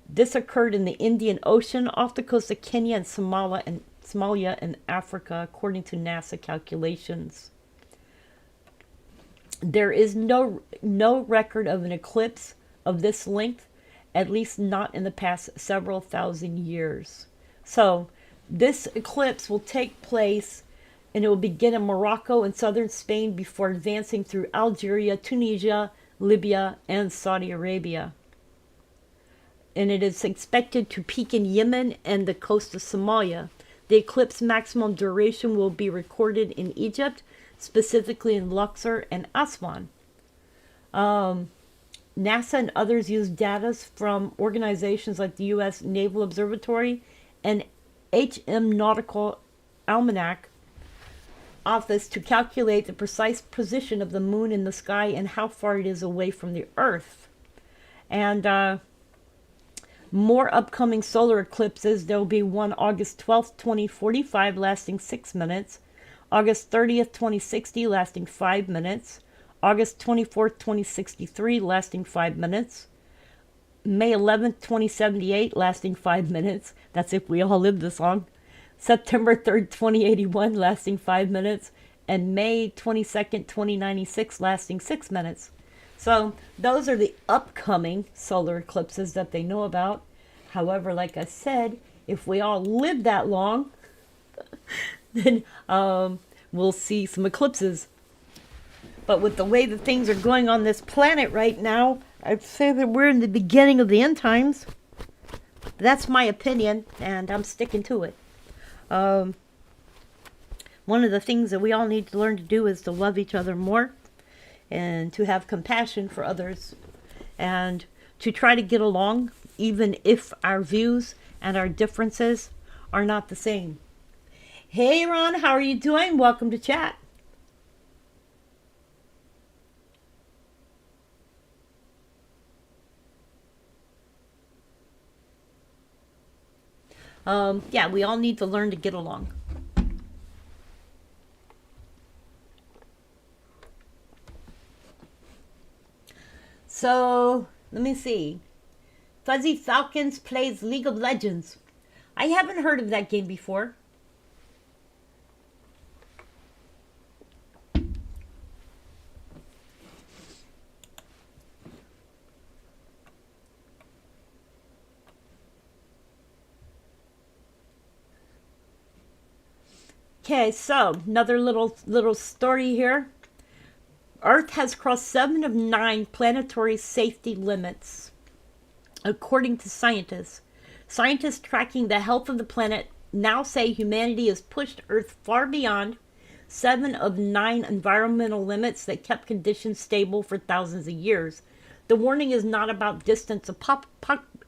This occurred in the Indian Ocean off the coast of Kenya and Somalia and Africa, according to NASA calculations. There is no record of an eclipse of this length, at least not in the past several thousand years. So this eclipse will take place, and it will begin in Morocco and southern Spain before advancing through Algeria, Tunisia, Libya, and Saudi Arabia. And it is expected to peak in Yemen and the coast of Somalia. The eclipse maximum duration will be recorded in Egypt, specifically in Luxor and Aswan. NASA and others use data from organizations like the U.S. Naval Observatory and HM Nautical Almanac Office to calculate the precise position of the moon in the sky and how far it is away from the Earth. And more upcoming solar eclipses. There will be one August 12th, 2045, lasting 6 minutes. August 30th, 2060, lasting 5 minutes. August 24th, 2063, lasting 5 minutes. May 11th, 2078, lasting 5 minutes. That's if we all live this long. September 3rd, 2081, lasting 5 minutes. And May 22nd, 2096, lasting 6 minutes. So those are the upcoming solar eclipses that they know about. However, like I said, if we all live that long, then we'll see some eclipses. But with the way that things are going on this planet right now, I'd say that we're in the beginning of the end times. That's my opinion, and I'm sticking to it. One of the things that we all need to learn to do is to love each other more and to have compassion for others and to try to get along even if our views and our differences are not the same. Hey Ron, how are you doing? Welcome to chat. Yeah, we all need to learn to get along. So, let me see. Fuzzy Falcons plays League of Legends. I haven't heard of that game before. Okay, so another little story here. Earth has crossed 7 of 9 planetary safety limits, according to scientists. Scientists tracking the health of the planet now say humanity has pushed Earth far beyond 7 of 9 environmental limits that kept conditions stable for thousands of years. The warning is not about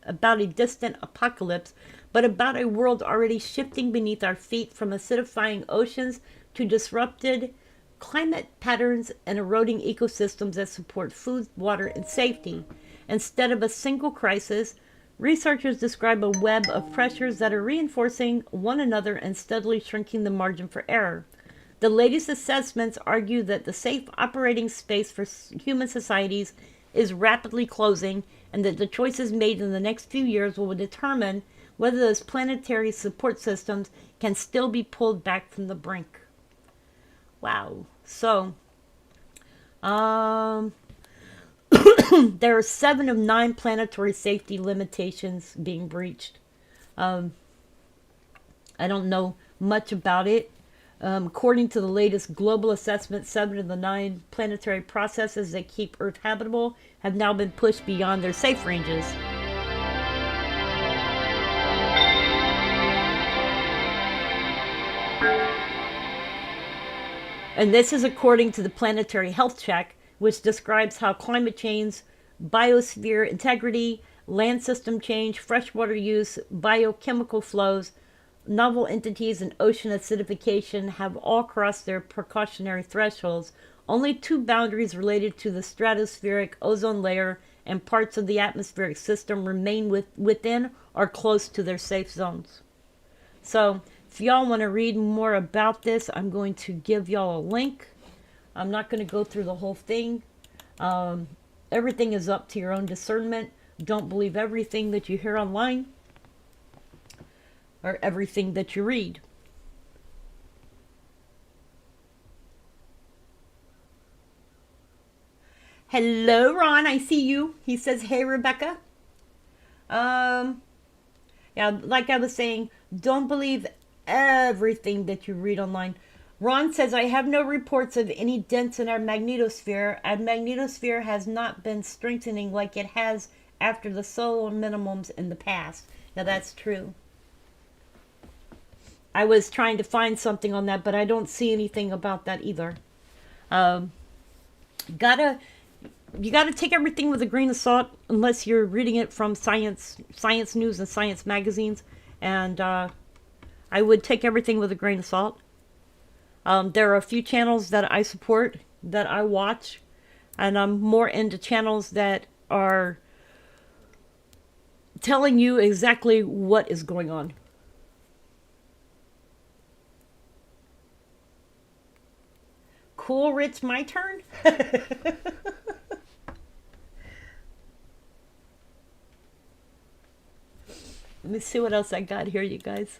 about a distant apocalypse, but about a world already shifting beneath our feet, from acidifying oceans to disrupted climate patterns and eroding ecosystems that support food, water, and safety. Instead of a single crisis, researchers describe a web of pressures that are reinforcing one another and steadily shrinking the margin for error. The latest assessments argue that the safe operating space for human societies is rapidly closing, and that the choices made in the next few years will determine whether those planetary support systems can still be pulled back from the brink. Wow. So, there are 7 of 9 planetary safety limitations being breached. I don't know much about it. According to the latest global assessment, 7 of the 9 planetary processes that keep Earth habitable have now been pushed beyond their safe ranges. And this is according to the Planetary Health Check, which describes how climate change, biosphere integrity, land system change, freshwater use, biochemical flows, novel entities, and ocean acidification have all crossed their precautionary thresholds. Only 2 boundaries related to the stratospheric ozone layer and parts of the atmospheric system remain within or close to their safe zones. So, if y'all want to read more about this, I'm going to give y'all a link. I'm not going to go through the whole thing. Everything is up to your own discernment. Don't believe everything that you hear online or everything that you read. Hello, Ron. I see you. He says, hey, Rebecca. Yeah, like I was saying, don't believe everything that you read online. Ron says, I have no reports of any dents in our magnetosphere. Our magnetosphere has not been strengthening like it has after the solar minimums in the past. Now, that's true. I was trying to find something on that, but I don't see anything about that either. You gotta take everything with a grain of salt, unless you're reading it from science news and science magazines. And I would take everything with a grain of salt. There are a few channels that I support, that I watch, and I'm more into channels that are telling you exactly what is going on. Cool, Ritz, my turn? Let me see what else I got here, you guys.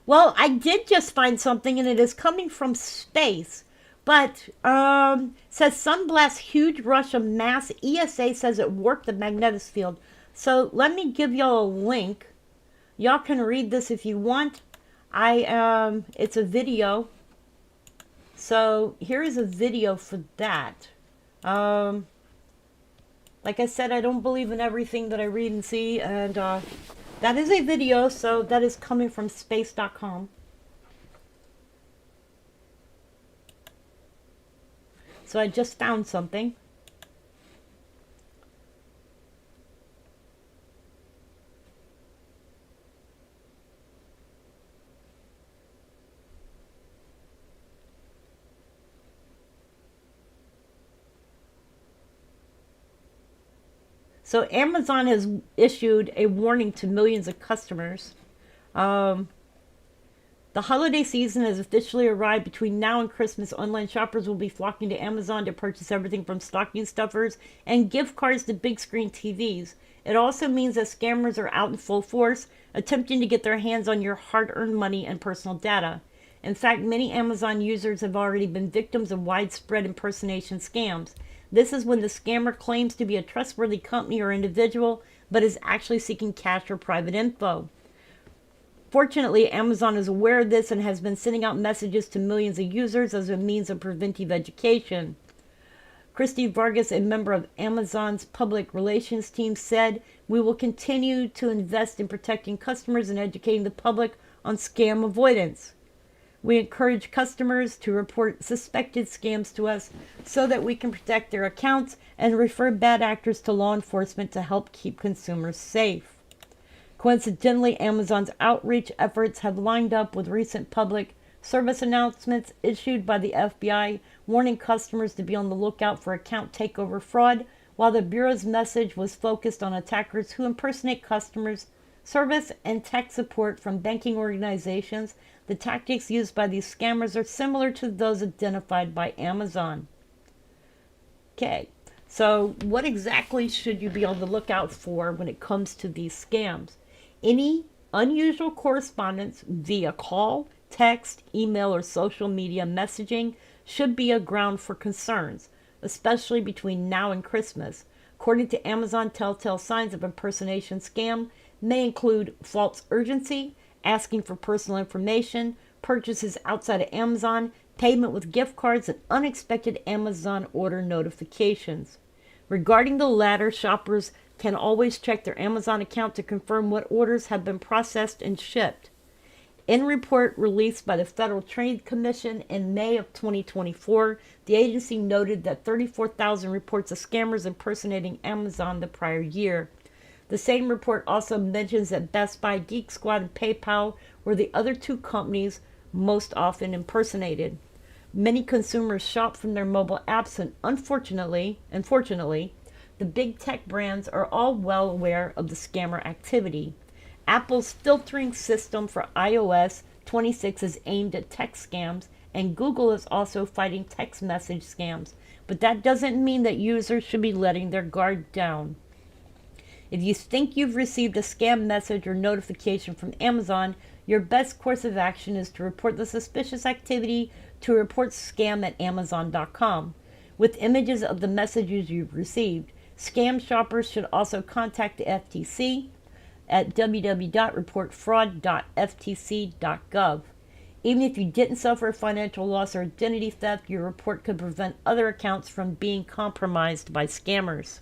Well, I did just find something, and it is coming from space. But says sunblast huge rush of mass. ESA says it warped the magnetic field. So let me give y'all a link. Y'all can read this if you want. It's a video. So here is a video for that. Like I said, I don't believe in everything that I read and see, and that is a video, so that is coming from space.com. So I just found something. So Amazon has issued a warning to millions of customers. The holiday season has officially arrived. Between now and Christmas, online shoppers will be flocking to Amazon to purchase everything from stocking stuffers and gift cards to big screen TVs. It also means that scammers are out in full force, attempting to get their hands on your hard-earned money and personal data. In fact, many Amazon users have already been victims of widespread impersonation scams. This is when the scammer claims to be a trustworthy company or individual, but is actually seeking cash or private info. Fortunately, Amazon is aware of this and has been sending out messages to millions of users as a means of preventive education. Christy Vargas, a member of Amazon's public relations team, said, "We will continue to invest in protecting customers and educating the public on scam avoidance. We encourage customers to report suspected scams to us so that we can protect their accounts and refer bad actors to law enforcement to help keep consumers safe." Coincidentally, Amazon's outreach efforts have lined up with recent public service announcements issued by the FBI warning customers to be on the lookout for account takeover fraud. While the Bureau's message was focused on attackers who impersonate customers' service and tech support from banking organizations, the tactics used by these scammers are similar to those identified by Amazon. Okay, so what exactly should you be on the lookout for when it comes to these scams? Any unusual correspondence via call, text, email, or social media messaging should be a ground for concerns, especially between now and Christmas. According to Amazon, telltale signs of impersonation scam may include false urgency, asking for personal information, purchases outside of Amazon, payment with gift cards, and unexpected Amazon order notifications. Regarding the latter, shoppers can always check their Amazon account to confirm what orders have been processed and shipped. In a report released by the Federal Trade Commission in May of 2024, the agency noted that 34,000 reports of scammers impersonating Amazon the prior year. The same report also mentions that Best Buy, Geek Squad, and PayPal were the other two companies most often impersonated. Many consumers shop from their mobile apps, and unfortunately, the big tech brands are all well aware of the scammer activity. Apple's filtering system for iOS 26 is aimed at text scams, and Google is also fighting text message scams. But that doesn't mean that users should be letting their guard down. If you think you've received a scam message or notification from Amazon, your best course of action is to report the suspicious activity to reportscam@amazon.com with images of the messages you've received. Scam shoppers should also contact the FTC at www.reportfraud.ftc.gov. Even if you didn't suffer financial loss or identity theft, your report could prevent other accounts from being compromised by scammers.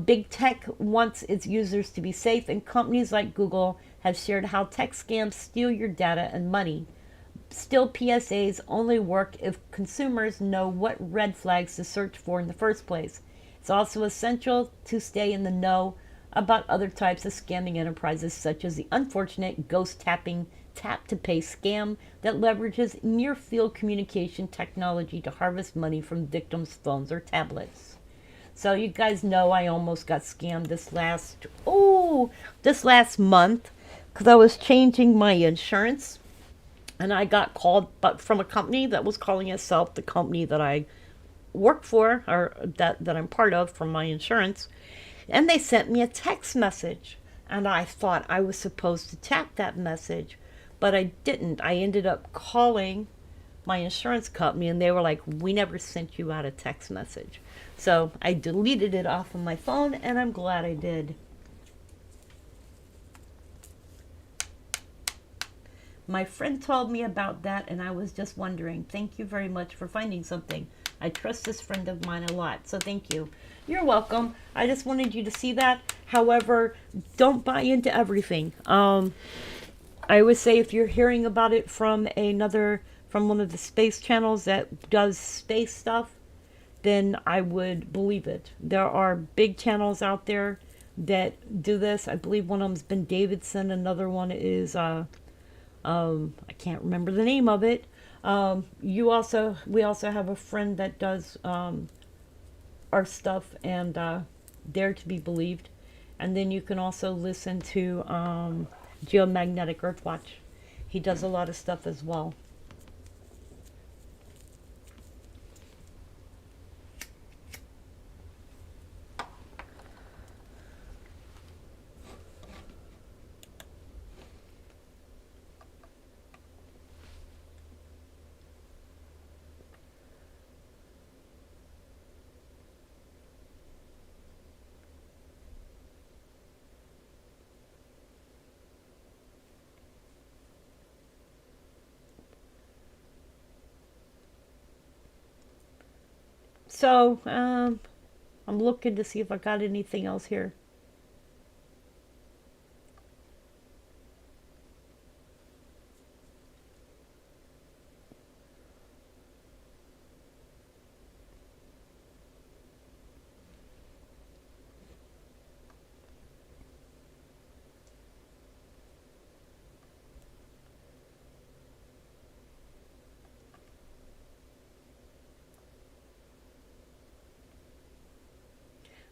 Big tech wants its users to be safe, and companies like Google have shared how tech scams steal your data and money. Still, PSAs only work if consumers know what red flags to search for in the first place. It's also essential to stay in the know about other types of scamming enterprises, such as the unfortunate ghost tapping tap-to-pay scam that leverages near-field communication technology to harvest money from victims' phones or tablets. So you guys know I almost got scammed this last month because I was changing my insurance, and I got called from a company that was calling itself the company that I work for, or that I'm part of, from my insurance. And they sent me a text message, and I thought I was supposed to tap that message, but I didn't. I ended up calling my insurance company, and they were like, "We never sent you out a text message." So I deleted it off of my phone, and I'm glad I did. My friend told me about that, and I was just wondering. Thank you very much for finding something. I trust this friend of mine a lot, so thank you. You're welcome. I just wanted you to see that. However, don't buy into everything. I would say if you're hearing about it from one of the space channels that does space stuff, then I would believe it. There are big channels out there that do this. I believe one of them's Ben Davidson. Another one is I can't remember the name of it. We also have a friend that does our stuff, and they're to be believed. And then you can also listen to Geomagnetic Earthwatch. He does a lot of stuff as well. So, I'm looking to see if I got anything else here.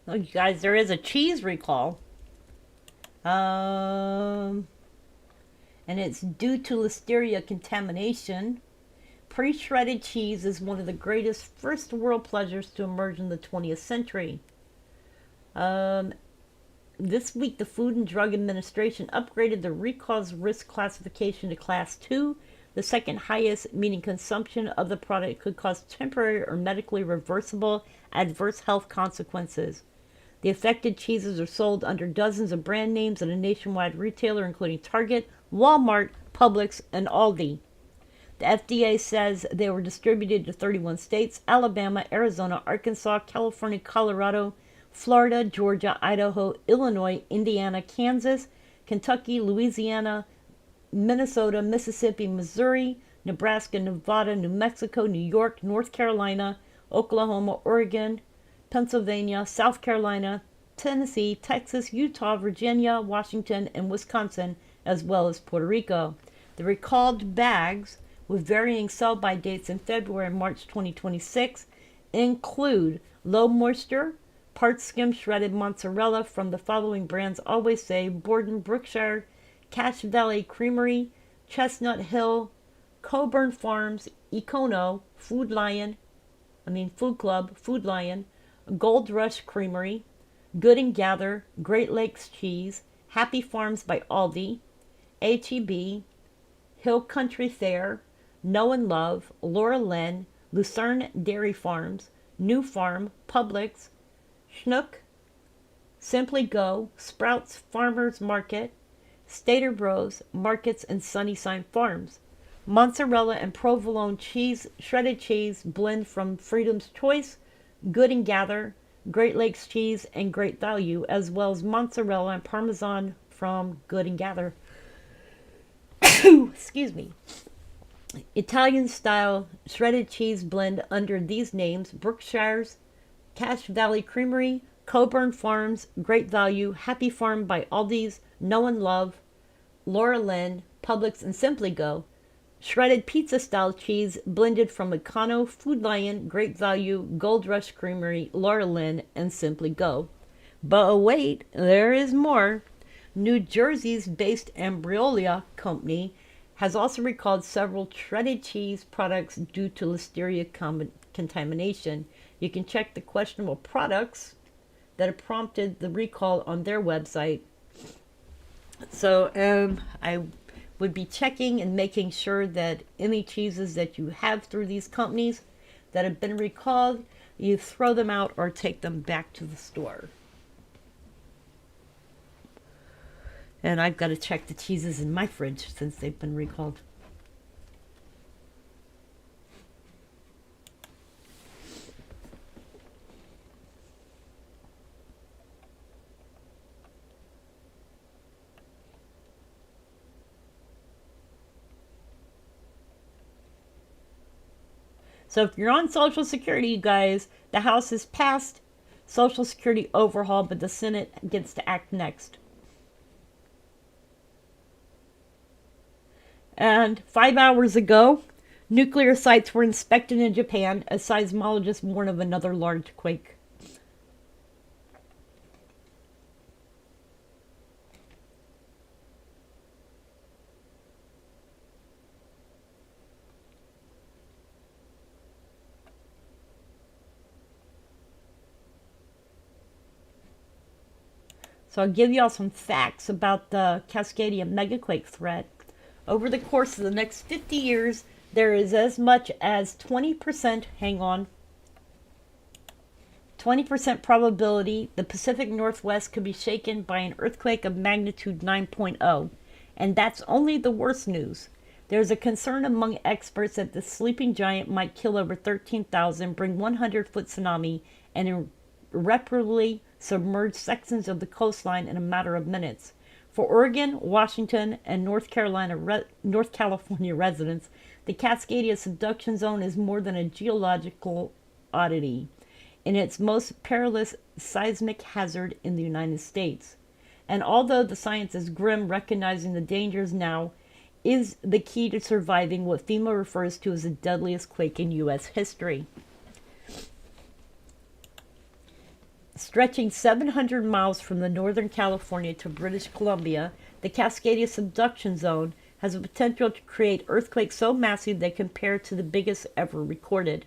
Oh, you guys, there is a cheese recall. Um, and it's due to listeria contamination. Pre-shredded cheese is one of the greatest first world pleasures to emerge in the 20th century. Um, this week, the Food and Drug Administration upgraded the recall's risk classification to Class 2, the second highest, meaning consumption of the product could cause temporary or medically reversible adverse health consequences. The affected cheeses are sold under dozens of brand names at a nationwide retailer, including Target, Walmart, Publix, and Aldi. The FDA says they were distributed to 31 states: Alabama, Arizona, Arkansas, California, Colorado, Florida, Georgia, Idaho, Illinois, Indiana, Kansas, Kentucky, Louisiana, Minnesota, Mississippi, Missouri, Nebraska, Nevada, New Mexico, New York, North Carolina, Oklahoma, Oregon, Pennsylvania, South Carolina, Tennessee, Texas, Utah, Virginia, Washington, and Wisconsin, as well as Puerto Rico. The recalled bags, with varying sell-by dates in February and March 2026, include low moisture, part skim shredded mozzarella from the following brands: Always Say, Borden, Brookshire, Cache Valley Creamery, Chestnut Hill, Coburn Farms, Econo, Food Club, Food Lion, Gold Rush Creamery, Good and Gather, Great Lakes Cheese, Happy Farms by Aldi, H-E-B, Hill Country Fair, Know and Love, Laura Lynn, Lucerne Dairy Farms, New Farm, Publix, Schnuck, Simply Go, Sprouts Farmers Market, Stater Bros, Markets, and Sunnyside Farms. Mozzarella and provolone cheese, shredded cheese blend from Freedom's Choice, Good and Gather, Great Lakes Cheese, and Great Value, as well as mozzarella and parmesan from Good and Gather. Excuse me. Italian style shredded cheese blend under these names: Brookshire's, Cache Valley Creamery, Coburn Farms, Great Value, Happy Farm by Aldi's, Know and Love, Laura Lynn, Publix, and Simply Go. Shredded pizza style cheese blended from Econo, Food Lion, Great Value, Gold Rush Creamery, Laura Lynn, and Simply Go. But wait, there is more. New Jersey's based Ambrolia Company has also recalled several shredded cheese products due to listeria contamination. You can check the questionable products that have prompted the recall on their website. So I would be checking and making sure that any cheeses that you have through these companies that have been recalled, you throw them out or take them back to the store. And I've got to check the cheeses in my fridge since they've been recalled. So if you're on Social Security, you guys, the House has passed Social Security overhaul, but the Senate gets to act next. And 5 hours ago, nuclear sites were inspected in Japan as seismologists warn of another large quake. So I'll give y'all some facts about the Cascadia megaquake threat. Over the course of the next 50 years, there is as much as 20%, hang on, 20% probability the Pacific Northwest could be shaken by an earthquake of magnitude 9.0. And that's only the worst news. There is a concern among experts that the sleeping giant might kill over 13,000, bring 100-foot tsunami, and irreparably submerge sections of the coastline in a matter of minutes. For Oregon, Washington, and North California residents, the Cascadia subduction zone is more than a geological oddity and its most perilous seismic hazard in the United States. And although the science is grim, recognizing the dangers now is the key to surviving what FEMA refers to as the deadliest quake in U.S. history. Stretching 700 miles from the Northern California to British Columbia, the Cascadia subduction zone has the potential to create earthquakes so massive they compare to the biggest ever recorded.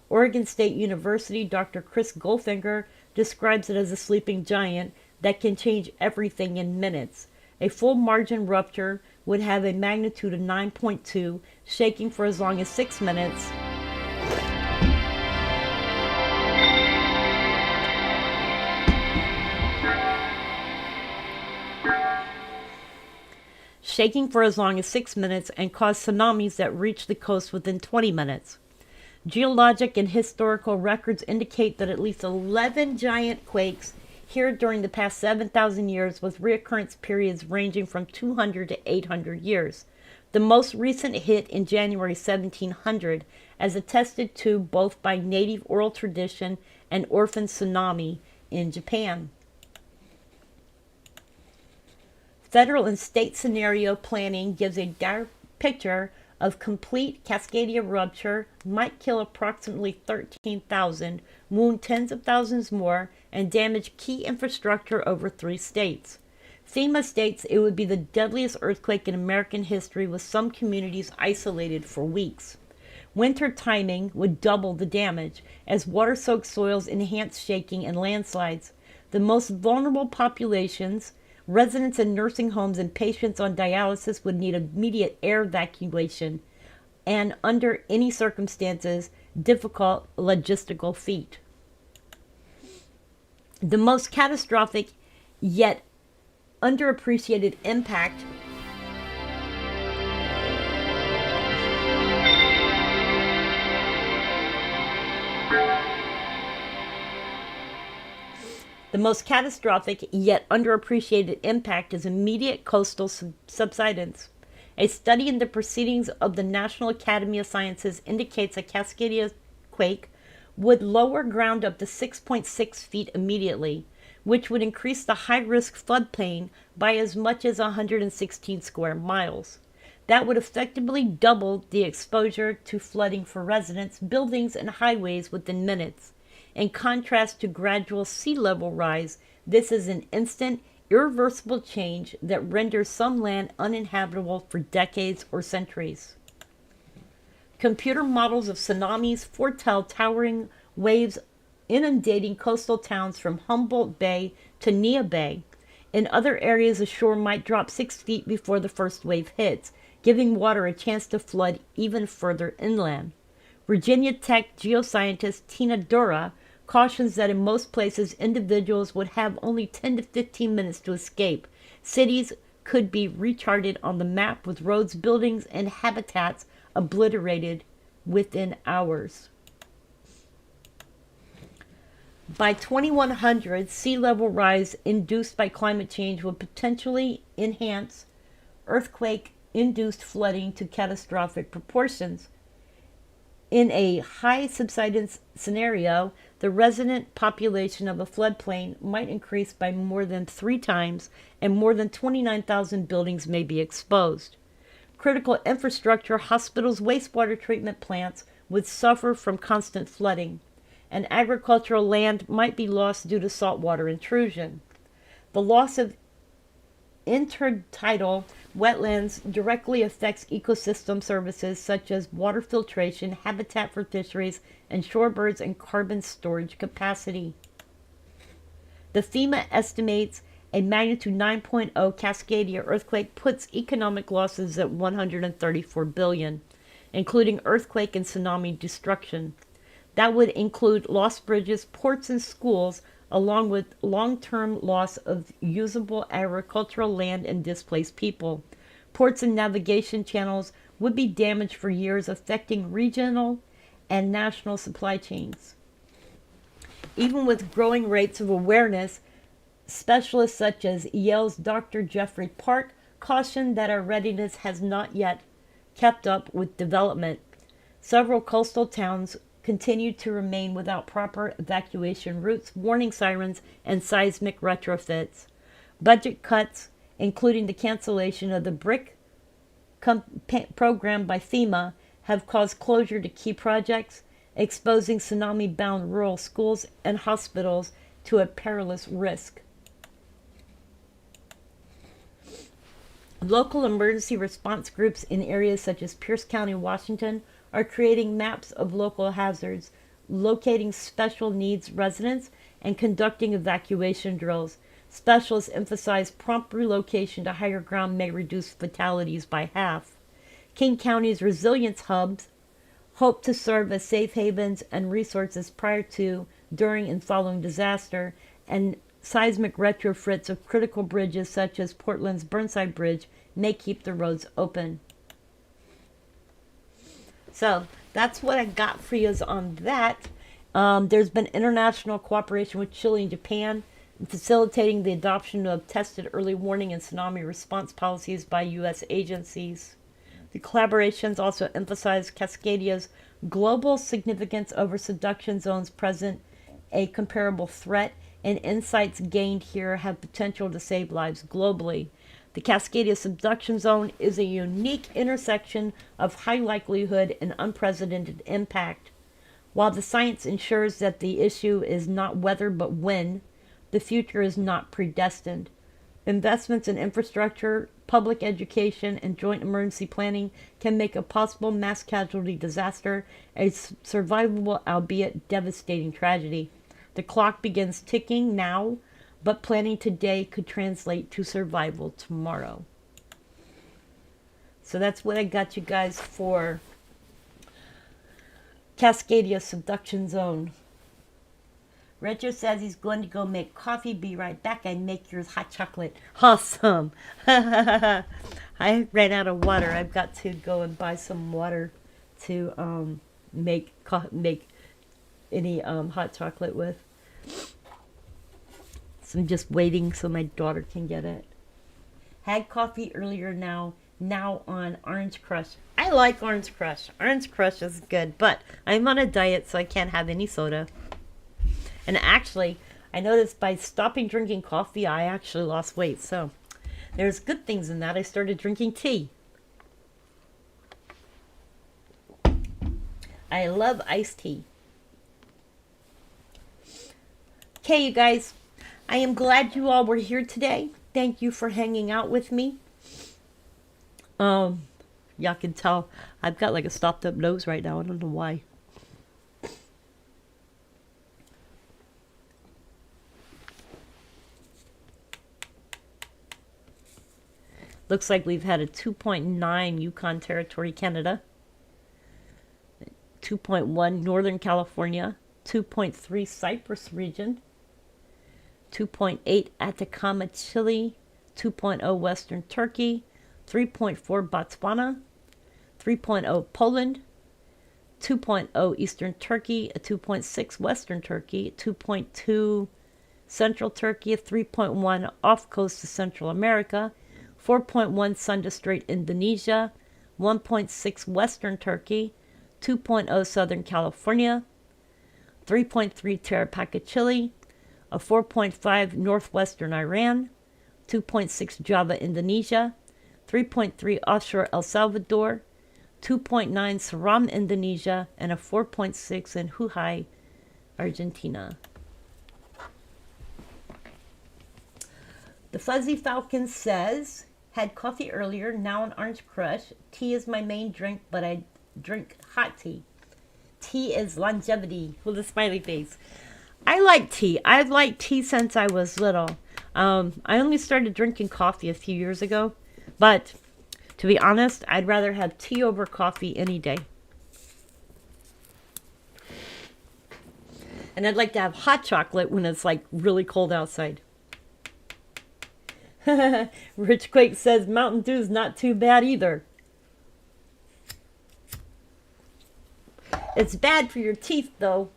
Oregon State University Dr. Chris Goldfinger describes it as a sleeping giant that can change everything in minutes. A full margin rupture would have a magnitude of 9.2, shaking for as long as 6 minutes. Shaking for as long as 6 minutes and cause tsunamis that reach the coast within 20 minutes. Geologic and historical records indicate that at least 11 giant quakes here during the past 7,000 years, with reoccurrence periods ranging from 200 to 800 years. The most recent hit in January 1700, as attested to both by native oral tradition and orphan tsunami in Japan. Federal and state scenario planning gives a dire picture of complete Cascadia rupture, might kill approximately 13,000, wound tens of thousands more, and damage key infrastructure over 3 states. FEMA states it would be the deadliest earthquake in American history, with some communities isolated for weeks. Winter timing would double the damage, as water-soaked soils enhance shaking and landslides. The most vulnerable populations, residents in nursing homes and patients on dialysis, would need immediate air evacuation and, under any circumstances, difficult logistical feat. The most catastrophic yet underappreciated impact is immediate coastal subsidence. A study in the Proceedings of the National Academy of Sciences indicates a Cascadia quake would lower ground up to 6.6 feet immediately, which would increase the high-risk floodplain by as much as 116 square miles. That would effectively double the exposure to flooding for residents, buildings, and highways within minutes. In contrast to gradual sea level rise, this is an instant, irreversible change that renders some land uninhabitable for decades or centuries. Computer models of tsunamis foretell towering waves inundating coastal towns from Humboldt Bay to Nia Bay. In other areas, the shore might drop 6 feet before the first wave hits, giving water a chance to flood even further inland. Virginia Tech geoscientist Tina Dura cautions that in most places, individuals would have only 10 to 15 minutes to escape. Cities could be recharted on the map, with roads, buildings, and habitats obliterated within hours. By 2100, sea level rise induced by climate change would potentially enhance earthquake-induced flooding to catastrophic proportions. In a high subsidence scenario, the resident population of a floodplain might increase by more than 3 times, and more than 29,000 buildings may be exposed. Critical infrastructure, hospitals, wastewater treatment plants would suffer from constant flooding, and agricultural land might be lost due to saltwater intrusion. The loss of intertidal wetlands directly affects ecosystem services such as water filtration, habitat for fisheries and shorebirds, and carbon storage capacity. The FEMA estimates a magnitude 9.0 Cascadia earthquake puts economic losses at $134 billion, including earthquake and tsunami destruction. That would include lost bridges, ports, and schools, along with long-term loss of usable agricultural land and displaced people. Ports and navigation channels would be damaged for years, affecting regional and national supply chains. Even with growing rates of awareness, specialists such as Yale's Dr. Jeffrey Park cautioned that our readiness has not yet kept up with development. Several coastal towns continue to remain without proper evacuation routes, warning sirens, and seismic retrofits. Budget cuts, including the cancellation of the BRIC program by FEMA, have caused closure to key projects, exposing tsunami-bound rural schools and hospitals to a perilous risk. Local emergency response groups in areas such as Pierce County, Washington, are creating maps of local hazards, locating special needs residents, and conducting evacuation drills. Specialists emphasize prompt relocation to higher ground may reduce fatalities by half. King County's resilience hubs hope to serve as safe havens and resources prior to, during, and following disaster, and seismic retrofits of critical bridges such as Portland's Burnside Bridge may keep the roads open. So that's what I got for you on that. There's been international cooperation with Chile and Japan in facilitating the adoption of tested early warning and tsunami response policies by U.S. agencies. The collaborations also emphasize Cascadia's global significance over subduction zones present a comparable threat, and insights gained here have potential to save lives globally. The Cascadia subduction zone is a unique intersection of high likelihood and unprecedented impact. While the science ensures that the issue is not whether but when, the future is not predestined. Investments in infrastructure, public education, and joint emergency planning can make a possible mass casualty disaster a survivable, albeit devastating tragedy. The clock begins ticking now, but planning today could translate to survival tomorrow. So that's what I got you guys for Cascadia subduction zone. Retro says he's going to go make coffee. Be right back. I make yours hot chocolate. Awesome. I ran out of water. I've got to go and buy some water to make any hot chocolate with. So I'm just waiting so my daughter can get it. Had coffee earlier now on Orange Crush. I like Orange Crush. Orange Crush is good, but I'm on a diet, so I can't have any soda. And actually, I noticed by stopping drinking coffee, I actually lost weight. So there's good things in that. I started drinking tea. I love iced tea. Okay, you guys. I am glad you all were here today. Thank you for hanging out with me. Y'all can tell I've got like a stopped up nose right now. I don't know why. Looks like we've had a 2.9 Yukon Territory, Canada, 2.1 Northern California, 2.3 Cyprus region, 2.8 Atacama, Chile, 2.0 Western Turkey, 3.4 Botswana, 3.0 Poland, 2.0 Eastern Turkey, a 2.6 Western Turkey, 2.2 Central Turkey, a 3.1 off coast of Central America, 4.1 Sunda Strait, Indonesia, 1.6 Western Turkey, 2.0 Southern California, 3.3 Tarapaca, Chile, a 4.5 Northwestern Iran, 2.6 Java, Indonesia, 3.3 offshore El Salvador, 2.9 Seram, Indonesia, and a 4.6 in Jujuy, Argentina. The Fuzzy Falcon says, had coffee earlier, now an Orange Crush. Tea is my main drink, but I drink hot tea. Tea is longevity, with a smiley face. I like tea. I've liked tea since I was little. I only started drinking coffee a few years ago, but to be honest, I'd rather have tea over coffee any day. And I'd like to have hot chocolate when it's like really cold outside. Rich Quake says Mountain Dew's not too bad either. It's bad for your teeth, though.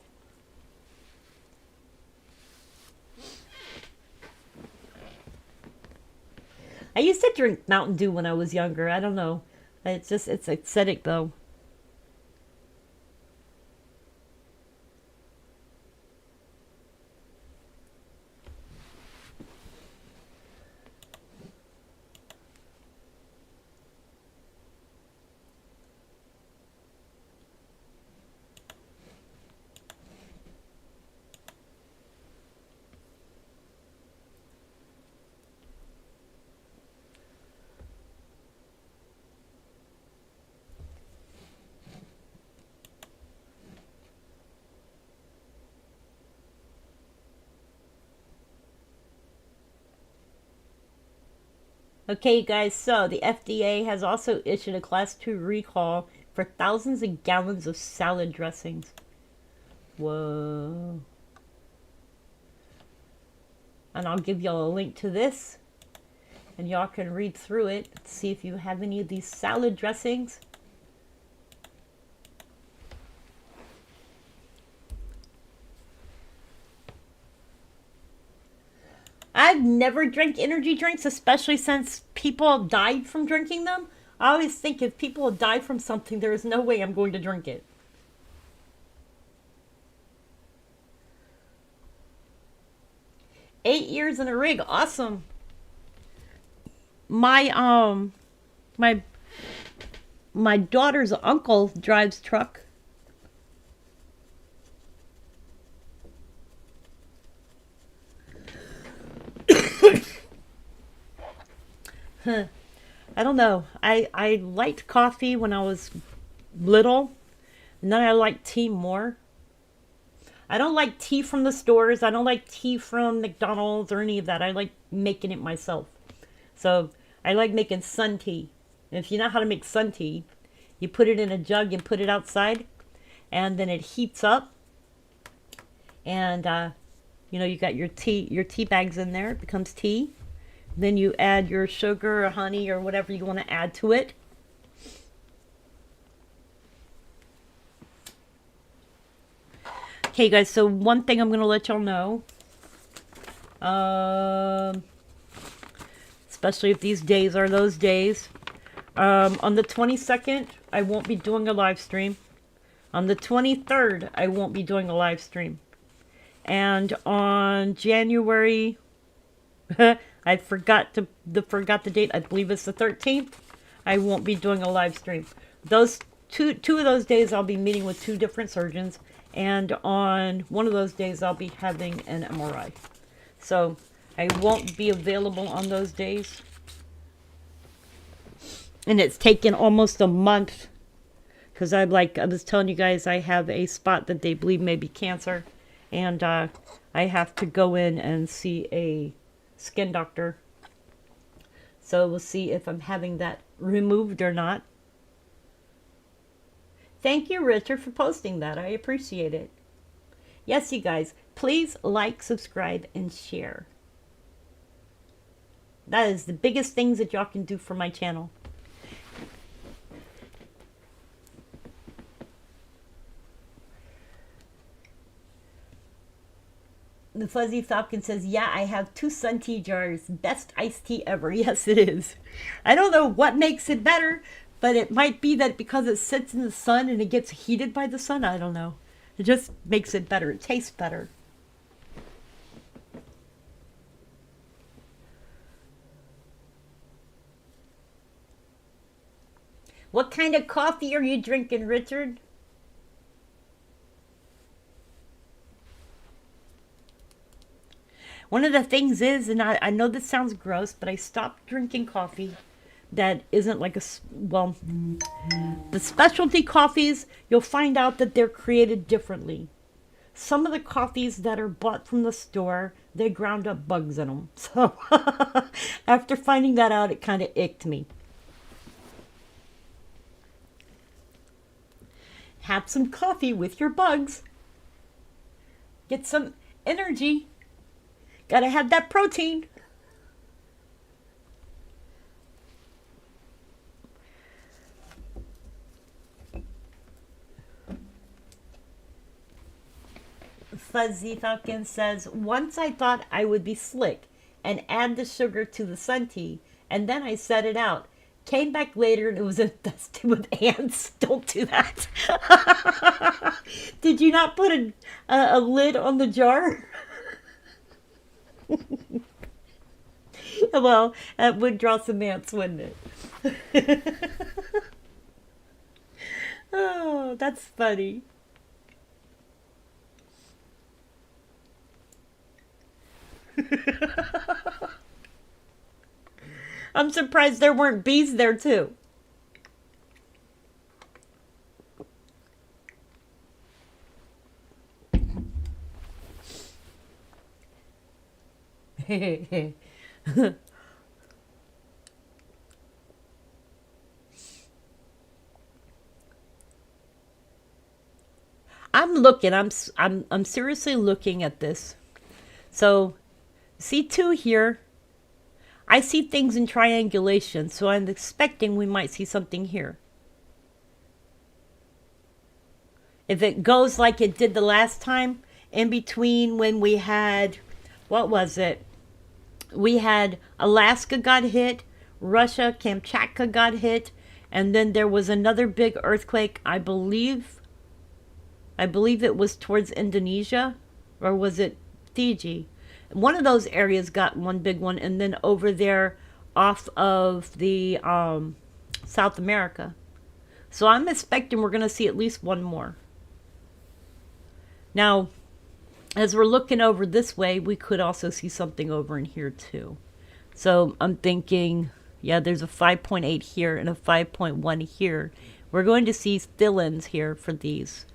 I used to drink Mountain Dew when I was younger. I don't know. It's acidic, though. Okay, guys, so the FDA has also issued a Class 2 recall for thousands of gallons of salad dressings. Whoa. And I'll give y'all a link to this, and y'all can read through it, see if you have any of these salad dressings. I've never drank energy drinks, especially since people died from drinking them. I always think if people die from something, there is no way I'm going to drink it. Eight years in a rig, awesome. My my my daughter's uncle drives truck. I don't know. I liked coffee when I was little, and then I liked tea more. I don't like tea from the stores. I don't like tea from McDonald's or any of that. I like making it myself. So I like making sun tea. And if you know how to make sun tea, you put it in a jug and put it outside, and then it heats up. And you got your tea bags in there. It becomes tea. Then you add your sugar or honey or whatever you want to add to it. Okay, guys, so one thing I'm going to let y'all know, especially if these days are those days, on the 22nd, I won't be doing a live stream. On the 23rd, I won't be doing a live stream. And on January, I forgot the date. I believe it's the 13th. I won't be doing a live stream. Those two of those days I'll be meeting with two different surgeons, and on one of those days I'll be having an MRI. So I won't be available on those days. And it's taken almost a month because I was telling you guys, I have a spot that they believe may be cancer, and I have to go in and see a skin doctor. So we'll see if I'm having that removed or not. Thank you, Richard, for posting that. I appreciate it. Yes, you guys, please like, subscribe, and share. That is the biggest things that y'all can do for my channel. The Fuzzy Falcon says, yeah, I have 2 sun tea jars. Best iced tea ever. Yes, it is. I don't know what makes it better, but it might be that because it sits in the sun and it gets heated by the sun. I don't know. It just makes it better. It tastes better. What kind of coffee are you drinking, Richard? One of the things is, and I know this sounds gross, but I stopped drinking coffee that isn't like the specialty coffees, you'll find out that they're created differently. Some of the coffees that are bought from the store, they ground up bugs in them. So after finding that out, it kind of icked me. Have some coffee with your bugs. Get some energy. Gotta have that protein. Fuzzy Falcon says, once I thought I would be slick and add the sugar to the sun tea, and then I set it out. Came back later and it was infested with ants. Don't do that. Did you not put a lid on the jar? Well, that would draw some ants, wouldn't it? Oh, that's funny. I'm surprised there weren't bees there too. I'm looking. I'm seriously looking at this. So, see two here. I see things in triangulation, so I'm expecting we might see something here. If it goes like it did the last time, in between when we had, what was it? We had Alaska got hit, Russia, Kamchatka got hit, and then there was another big earthquake, I believe it was towards Indonesia, or was it Fiji? One of those areas got one big one, and then over there off of the South America. So I'm expecting we're going to see at least one more. Now, as we're looking over this way, we could also see something over in here too. So I'm thinking, yeah, there's a 5.8 here and a 5.1 here. We're going to see fill-ins here for these.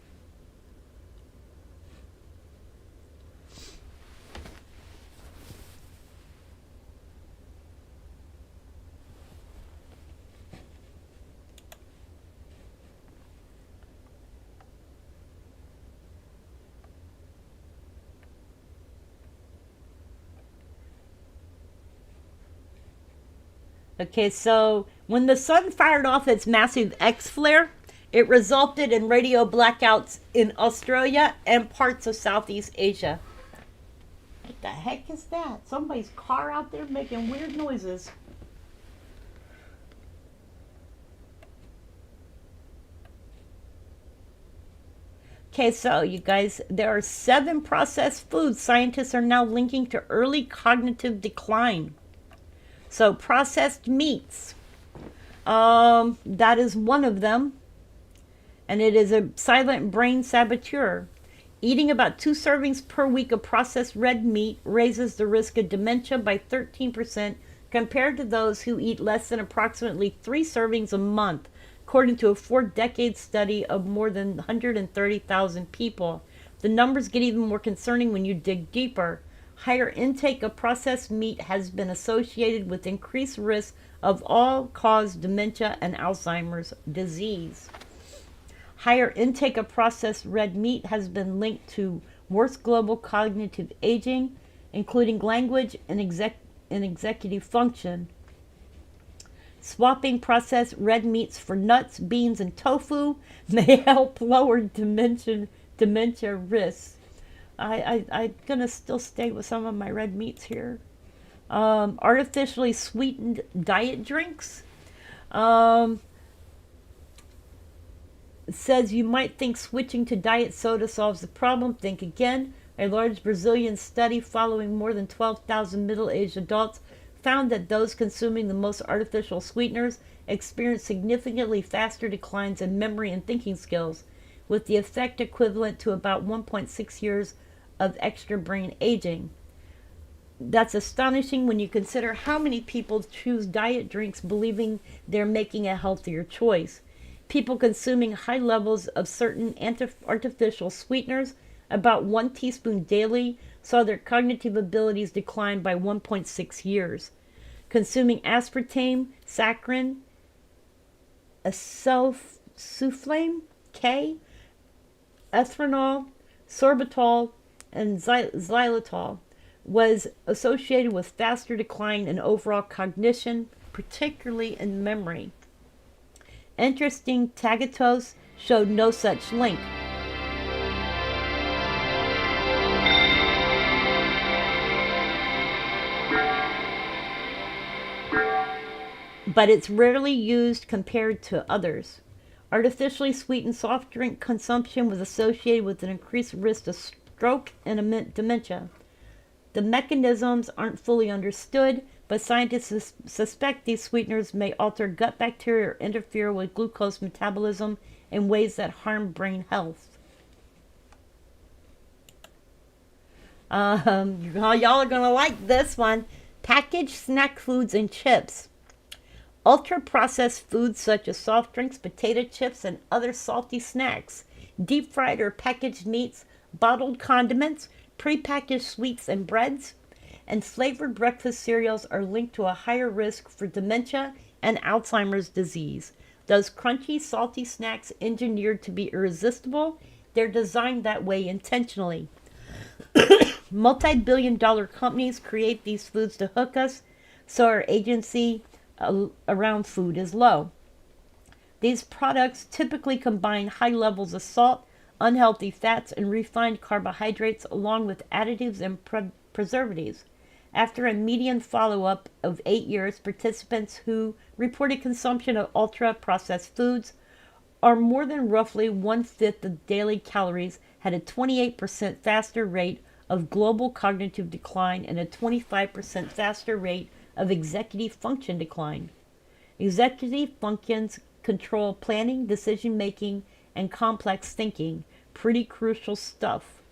Okay, so when the sun fired off its massive X flare, it resulted in radio blackouts in Australia and parts of Southeast Asia. What the heck is that? Somebody's car out there making weird noises. Okay, so you guys, there are 7 processed foods scientists are now linking to early cognitive decline. So processed meats, that is one of them, and it is a silent brain saboteur. Eating about 2 servings per week of processed red meat raises the risk of dementia by 13% compared to those who eat less than approximately 3 servings a month, according to a 4-decade study of more than 130,000 people. The numbers get even more concerning when you dig deeper. Higher intake of processed meat has been associated with increased risk of all-cause dementia and Alzheimer's disease. Higher intake of processed red meat has been linked to worse global cognitive aging, including language and executive function. Swapping processed red meats for nuts, beans, and tofu may help lower dementia risks. I'm going to still stay with some of my red meats here. Artificially sweetened diet drinks. It says you might think switching to diet soda solves the problem. Think again. A large Brazilian study following more than 12,000 middle-aged adults found that those consuming the most artificial sweeteners experienced significantly faster declines in memory and thinking skills, with the effect equivalent to about 1.6 years of extra brain aging. That's astonishing when you consider how many people choose diet drinks believing they're making a healthier choice. People consuming high levels of certain artificial sweeteners, about 1 teaspoon daily, saw their cognitive abilities decline by 1.6 years. Consuming aspartame, saccharin, acesulfame K, ethanol, sorbitol, and xylitol was associated with faster decline in overall cognition, particularly in memory. Interesting, Tagatos showed no such link. but it's rarely used compared to others. Artificially sweetened soft drink consumption was associated with an increased risk of stroke and dementia. The mechanisms aren't fully understood, but scientists suspect these sweeteners may alter gut bacteria or interfere with glucose metabolism in ways that harm brain health. Y'all are going to like this one. Packaged snack foods and chips. Ultra-processed foods such as soft drinks, potato chips, and other salty snacks, deep-fried or packaged meats, bottled condiments, prepackaged sweets and breads, and flavored breakfast cereals are linked to a higher risk for dementia and Alzheimer's disease. Those crunchy, salty snacks engineered to be irresistible, they're designed that way intentionally. Multi-billion-dollar companies create these foods to hook us, so our agency around food is low. These products typically combine high levels of salt, unhealthy fats, and refined carbohydrates along with additives and preservatives. After a median follow-up of 8 years, participants who reported consumption of ultra-processed foods or more than roughly one-fifth of daily calories had a 28% faster rate of global cognitive decline and a 25% faster rate of executive function decline. Executive functions control planning, decision-making, and complex thinking. Pretty crucial stuff.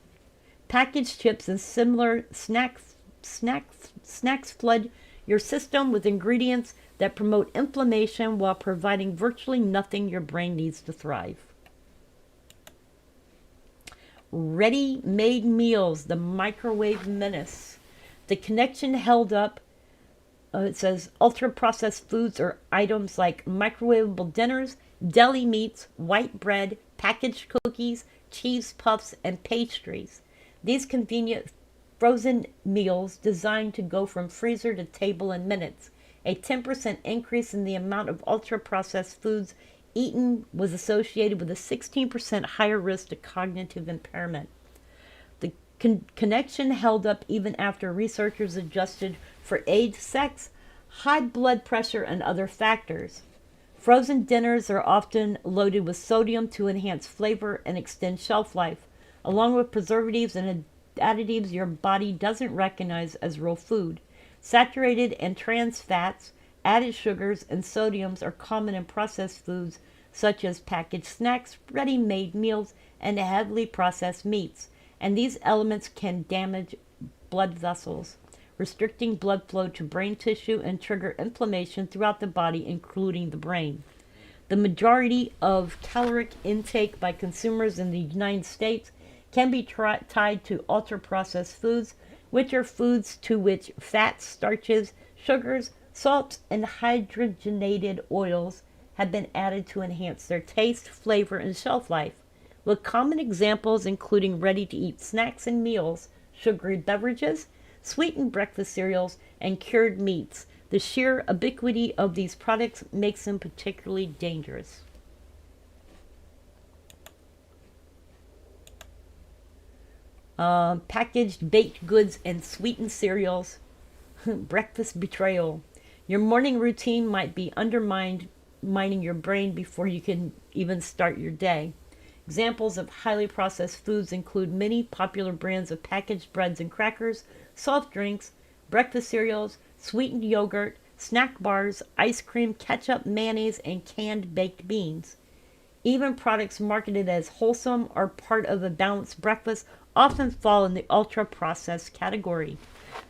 Packaged chips and similar snacks flood your system with ingredients that promote inflammation while providing virtually nothing your brain needs to thrive. Ready-made meals, the microwave menace. The connection held up, it says ultra-processed foods are items like microwavable dinners, deli meats, white bread, packaged cookies, cheese puffs, and pastries. These convenient frozen meals designed to go from freezer to table in minutes. A 10% increase in the amount of ultra-processed foods eaten was associated with a 16% higher risk of cognitive impairment. The connection held up even after researchers adjusted for age, sex, high blood pressure, and other factors. Frozen dinners are often loaded with sodium to enhance flavor and extend shelf life, along with preservatives and additives your body doesn't recognize as real food. Saturated and trans fats, added sugars, and sodiums are common in processed foods such as packaged snacks, ready-made meals, and heavily processed meats. And these elements can damage blood vessels, restricting blood flow to brain tissue and trigger inflammation throughout the body, including the brain. The majority of caloric intake by consumers in the United States can be tied to ultra-processed foods, which are foods to which fats, starches, sugars, salts, and hydrogenated oils have been added to enhance their taste, flavor, and shelf life, with common examples including ready-to-eat snacks and meals, sugary beverages, sweetened breakfast cereals, and cured meats. The sheer ubiquity of these products makes them particularly dangerous. Packaged baked goods and sweetened cereals. Breakfast betrayal. Your morning routine might be undermining your brain before you can even start your day. Examples of highly processed foods include many popular brands of packaged breads and crackers, soft drinks, breakfast cereals, sweetened yogurt, snack bars, ice cream, ketchup, mayonnaise, and canned baked beans. Even products marketed as wholesome or part of a balanced breakfast often fall in the ultra-processed category.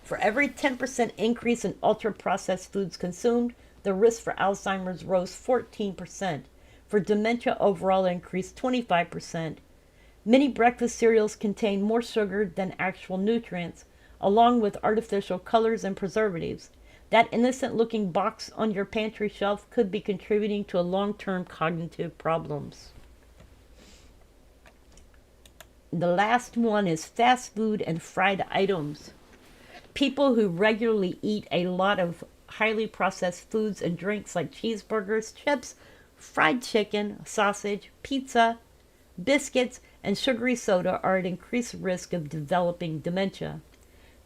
For every 10% increase in ultra-processed foods consumed, the risk for Alzheimer's rose 14%. For dementia, overall it increased 25%. Many breakfast cereals contain more sugar than actual nutrients, along with artificial colors and preservatives. That innocent-looking box on your pantry shelf could be contributing to long-term cognitive problems. The last one is fast food and fried items. People who regularly eat a lot of highly processed foods and drinks like cheeseburgers, chips, fried chicken, sausage, pizza, biscuits, and sugary soda are at increased risk of developing dementia.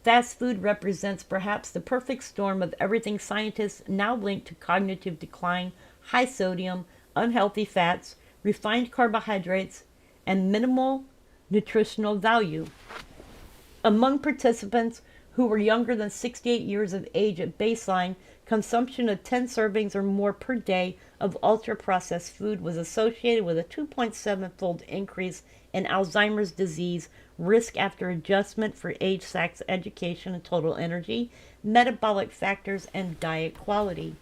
Fast food represents perhaps the perfect storm of everything scientists now link to cognitive decline, high sodium, unhealthy fats, refined carbohydrates, and minimal nutritional value. Among participants who were younger than 68 years of age at baseline, consumption of 10 servings or more per day of ultra-processed food was associated with a 2.7-fold increase in Alzheimer's disease risk after adjustment for age, sex, education, and total energy, metabolic factors, and diet quality.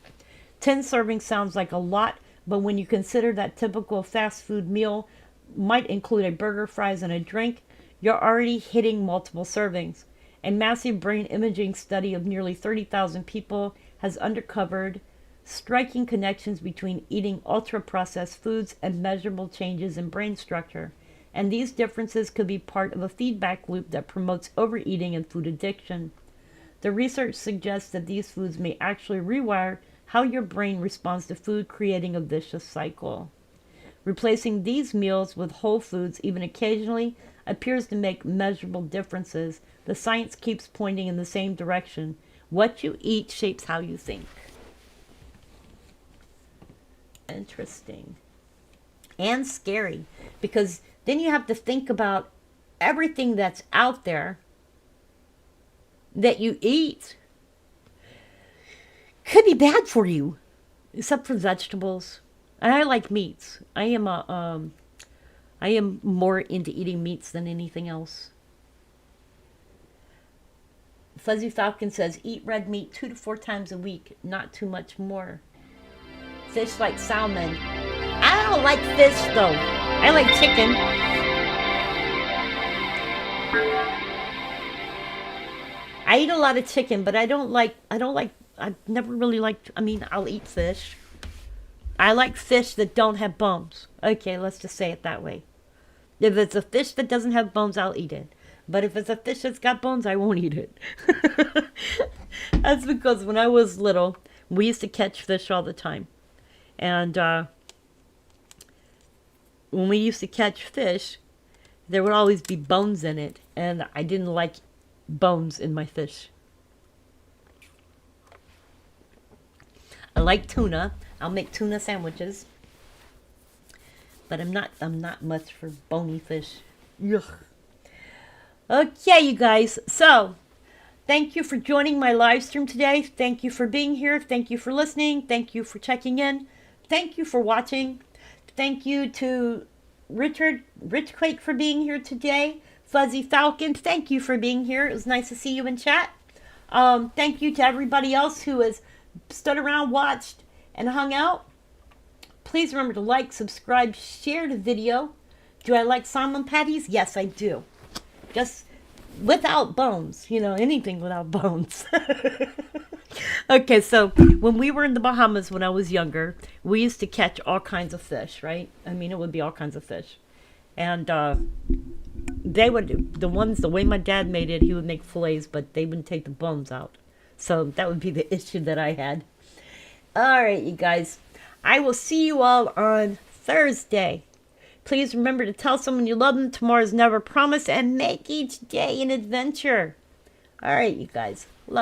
10 servings sounds like a lot, but when you consider that typical fast food meal might include a burger, fries, and a drink, you're already hitting multiple servings. A massive brain imaging study of nearly 30,000 people has uncovered striking connections between eating ultra-processed foods and measurable changes in brain structure. And these differences could be part of a feedback loop that promotes overeating and food addiction. The research suggests that these foods may actually rewire how your brain responds to food, creating a vicious cycle. Replacing these meals with whole foods, even occasionally, appears to make measurable differences. The science keeps pointing in the same direction. What you eat shapes how you think. Interesting. And scary, because then you have to think about everything that's out there that you eat could be bad for you, except for vegetables. And I like meats. I am more into eating meats than anything else. Fuzzy Falcon says, eat red meat 2 to 4 times a week, not too much more. Fish like salmon. I don't like fish though. I like chicken. I eat a lot of chicken, but I've never really liked, I'll eat fish. I like fish that don't have bones. Okay, let's just say it that way. If it's a fish that doesn't have bones, I'll eat it. But if it's a fish that's got bones, I won't eat it. That's because when I was little, we used to catch fish all the time. And when we used to catch fish, there would always be bones in it. And I didn't like bones in my fish. I like tuna. I'll make tuna sandwiches. But I'm not much for bony fish. Ugh. Okay, you guys. So, thank you for joining my live stream today. Thank you for being here. Thank you for listening. Thank you for checking in. Thank you for watching. Thank you to Richquake for being here today. Fuzzy Falcon, thank you for being here. It was nice to see you in chat. Thank you to everybody else who has stood around, watched, and hung out. Please remember to like, subscribe, share the video. Do I like salmon patties? Yes, I do. Just without bones. Anything without bones. Okay, so when we were in the Bahamas when I was younger, we used to catch all kinds of fish, right? It would be all kinds of fish. And the way my dad made it, he would make fillets, but they wouldn't take the bones out. So that would be the issue that I had. All right, you guys. I will see you all on Thursday. Please remember to tell someone you love them. Tomorrow's never promised, and make each day an adventure. All right, you guys. Love.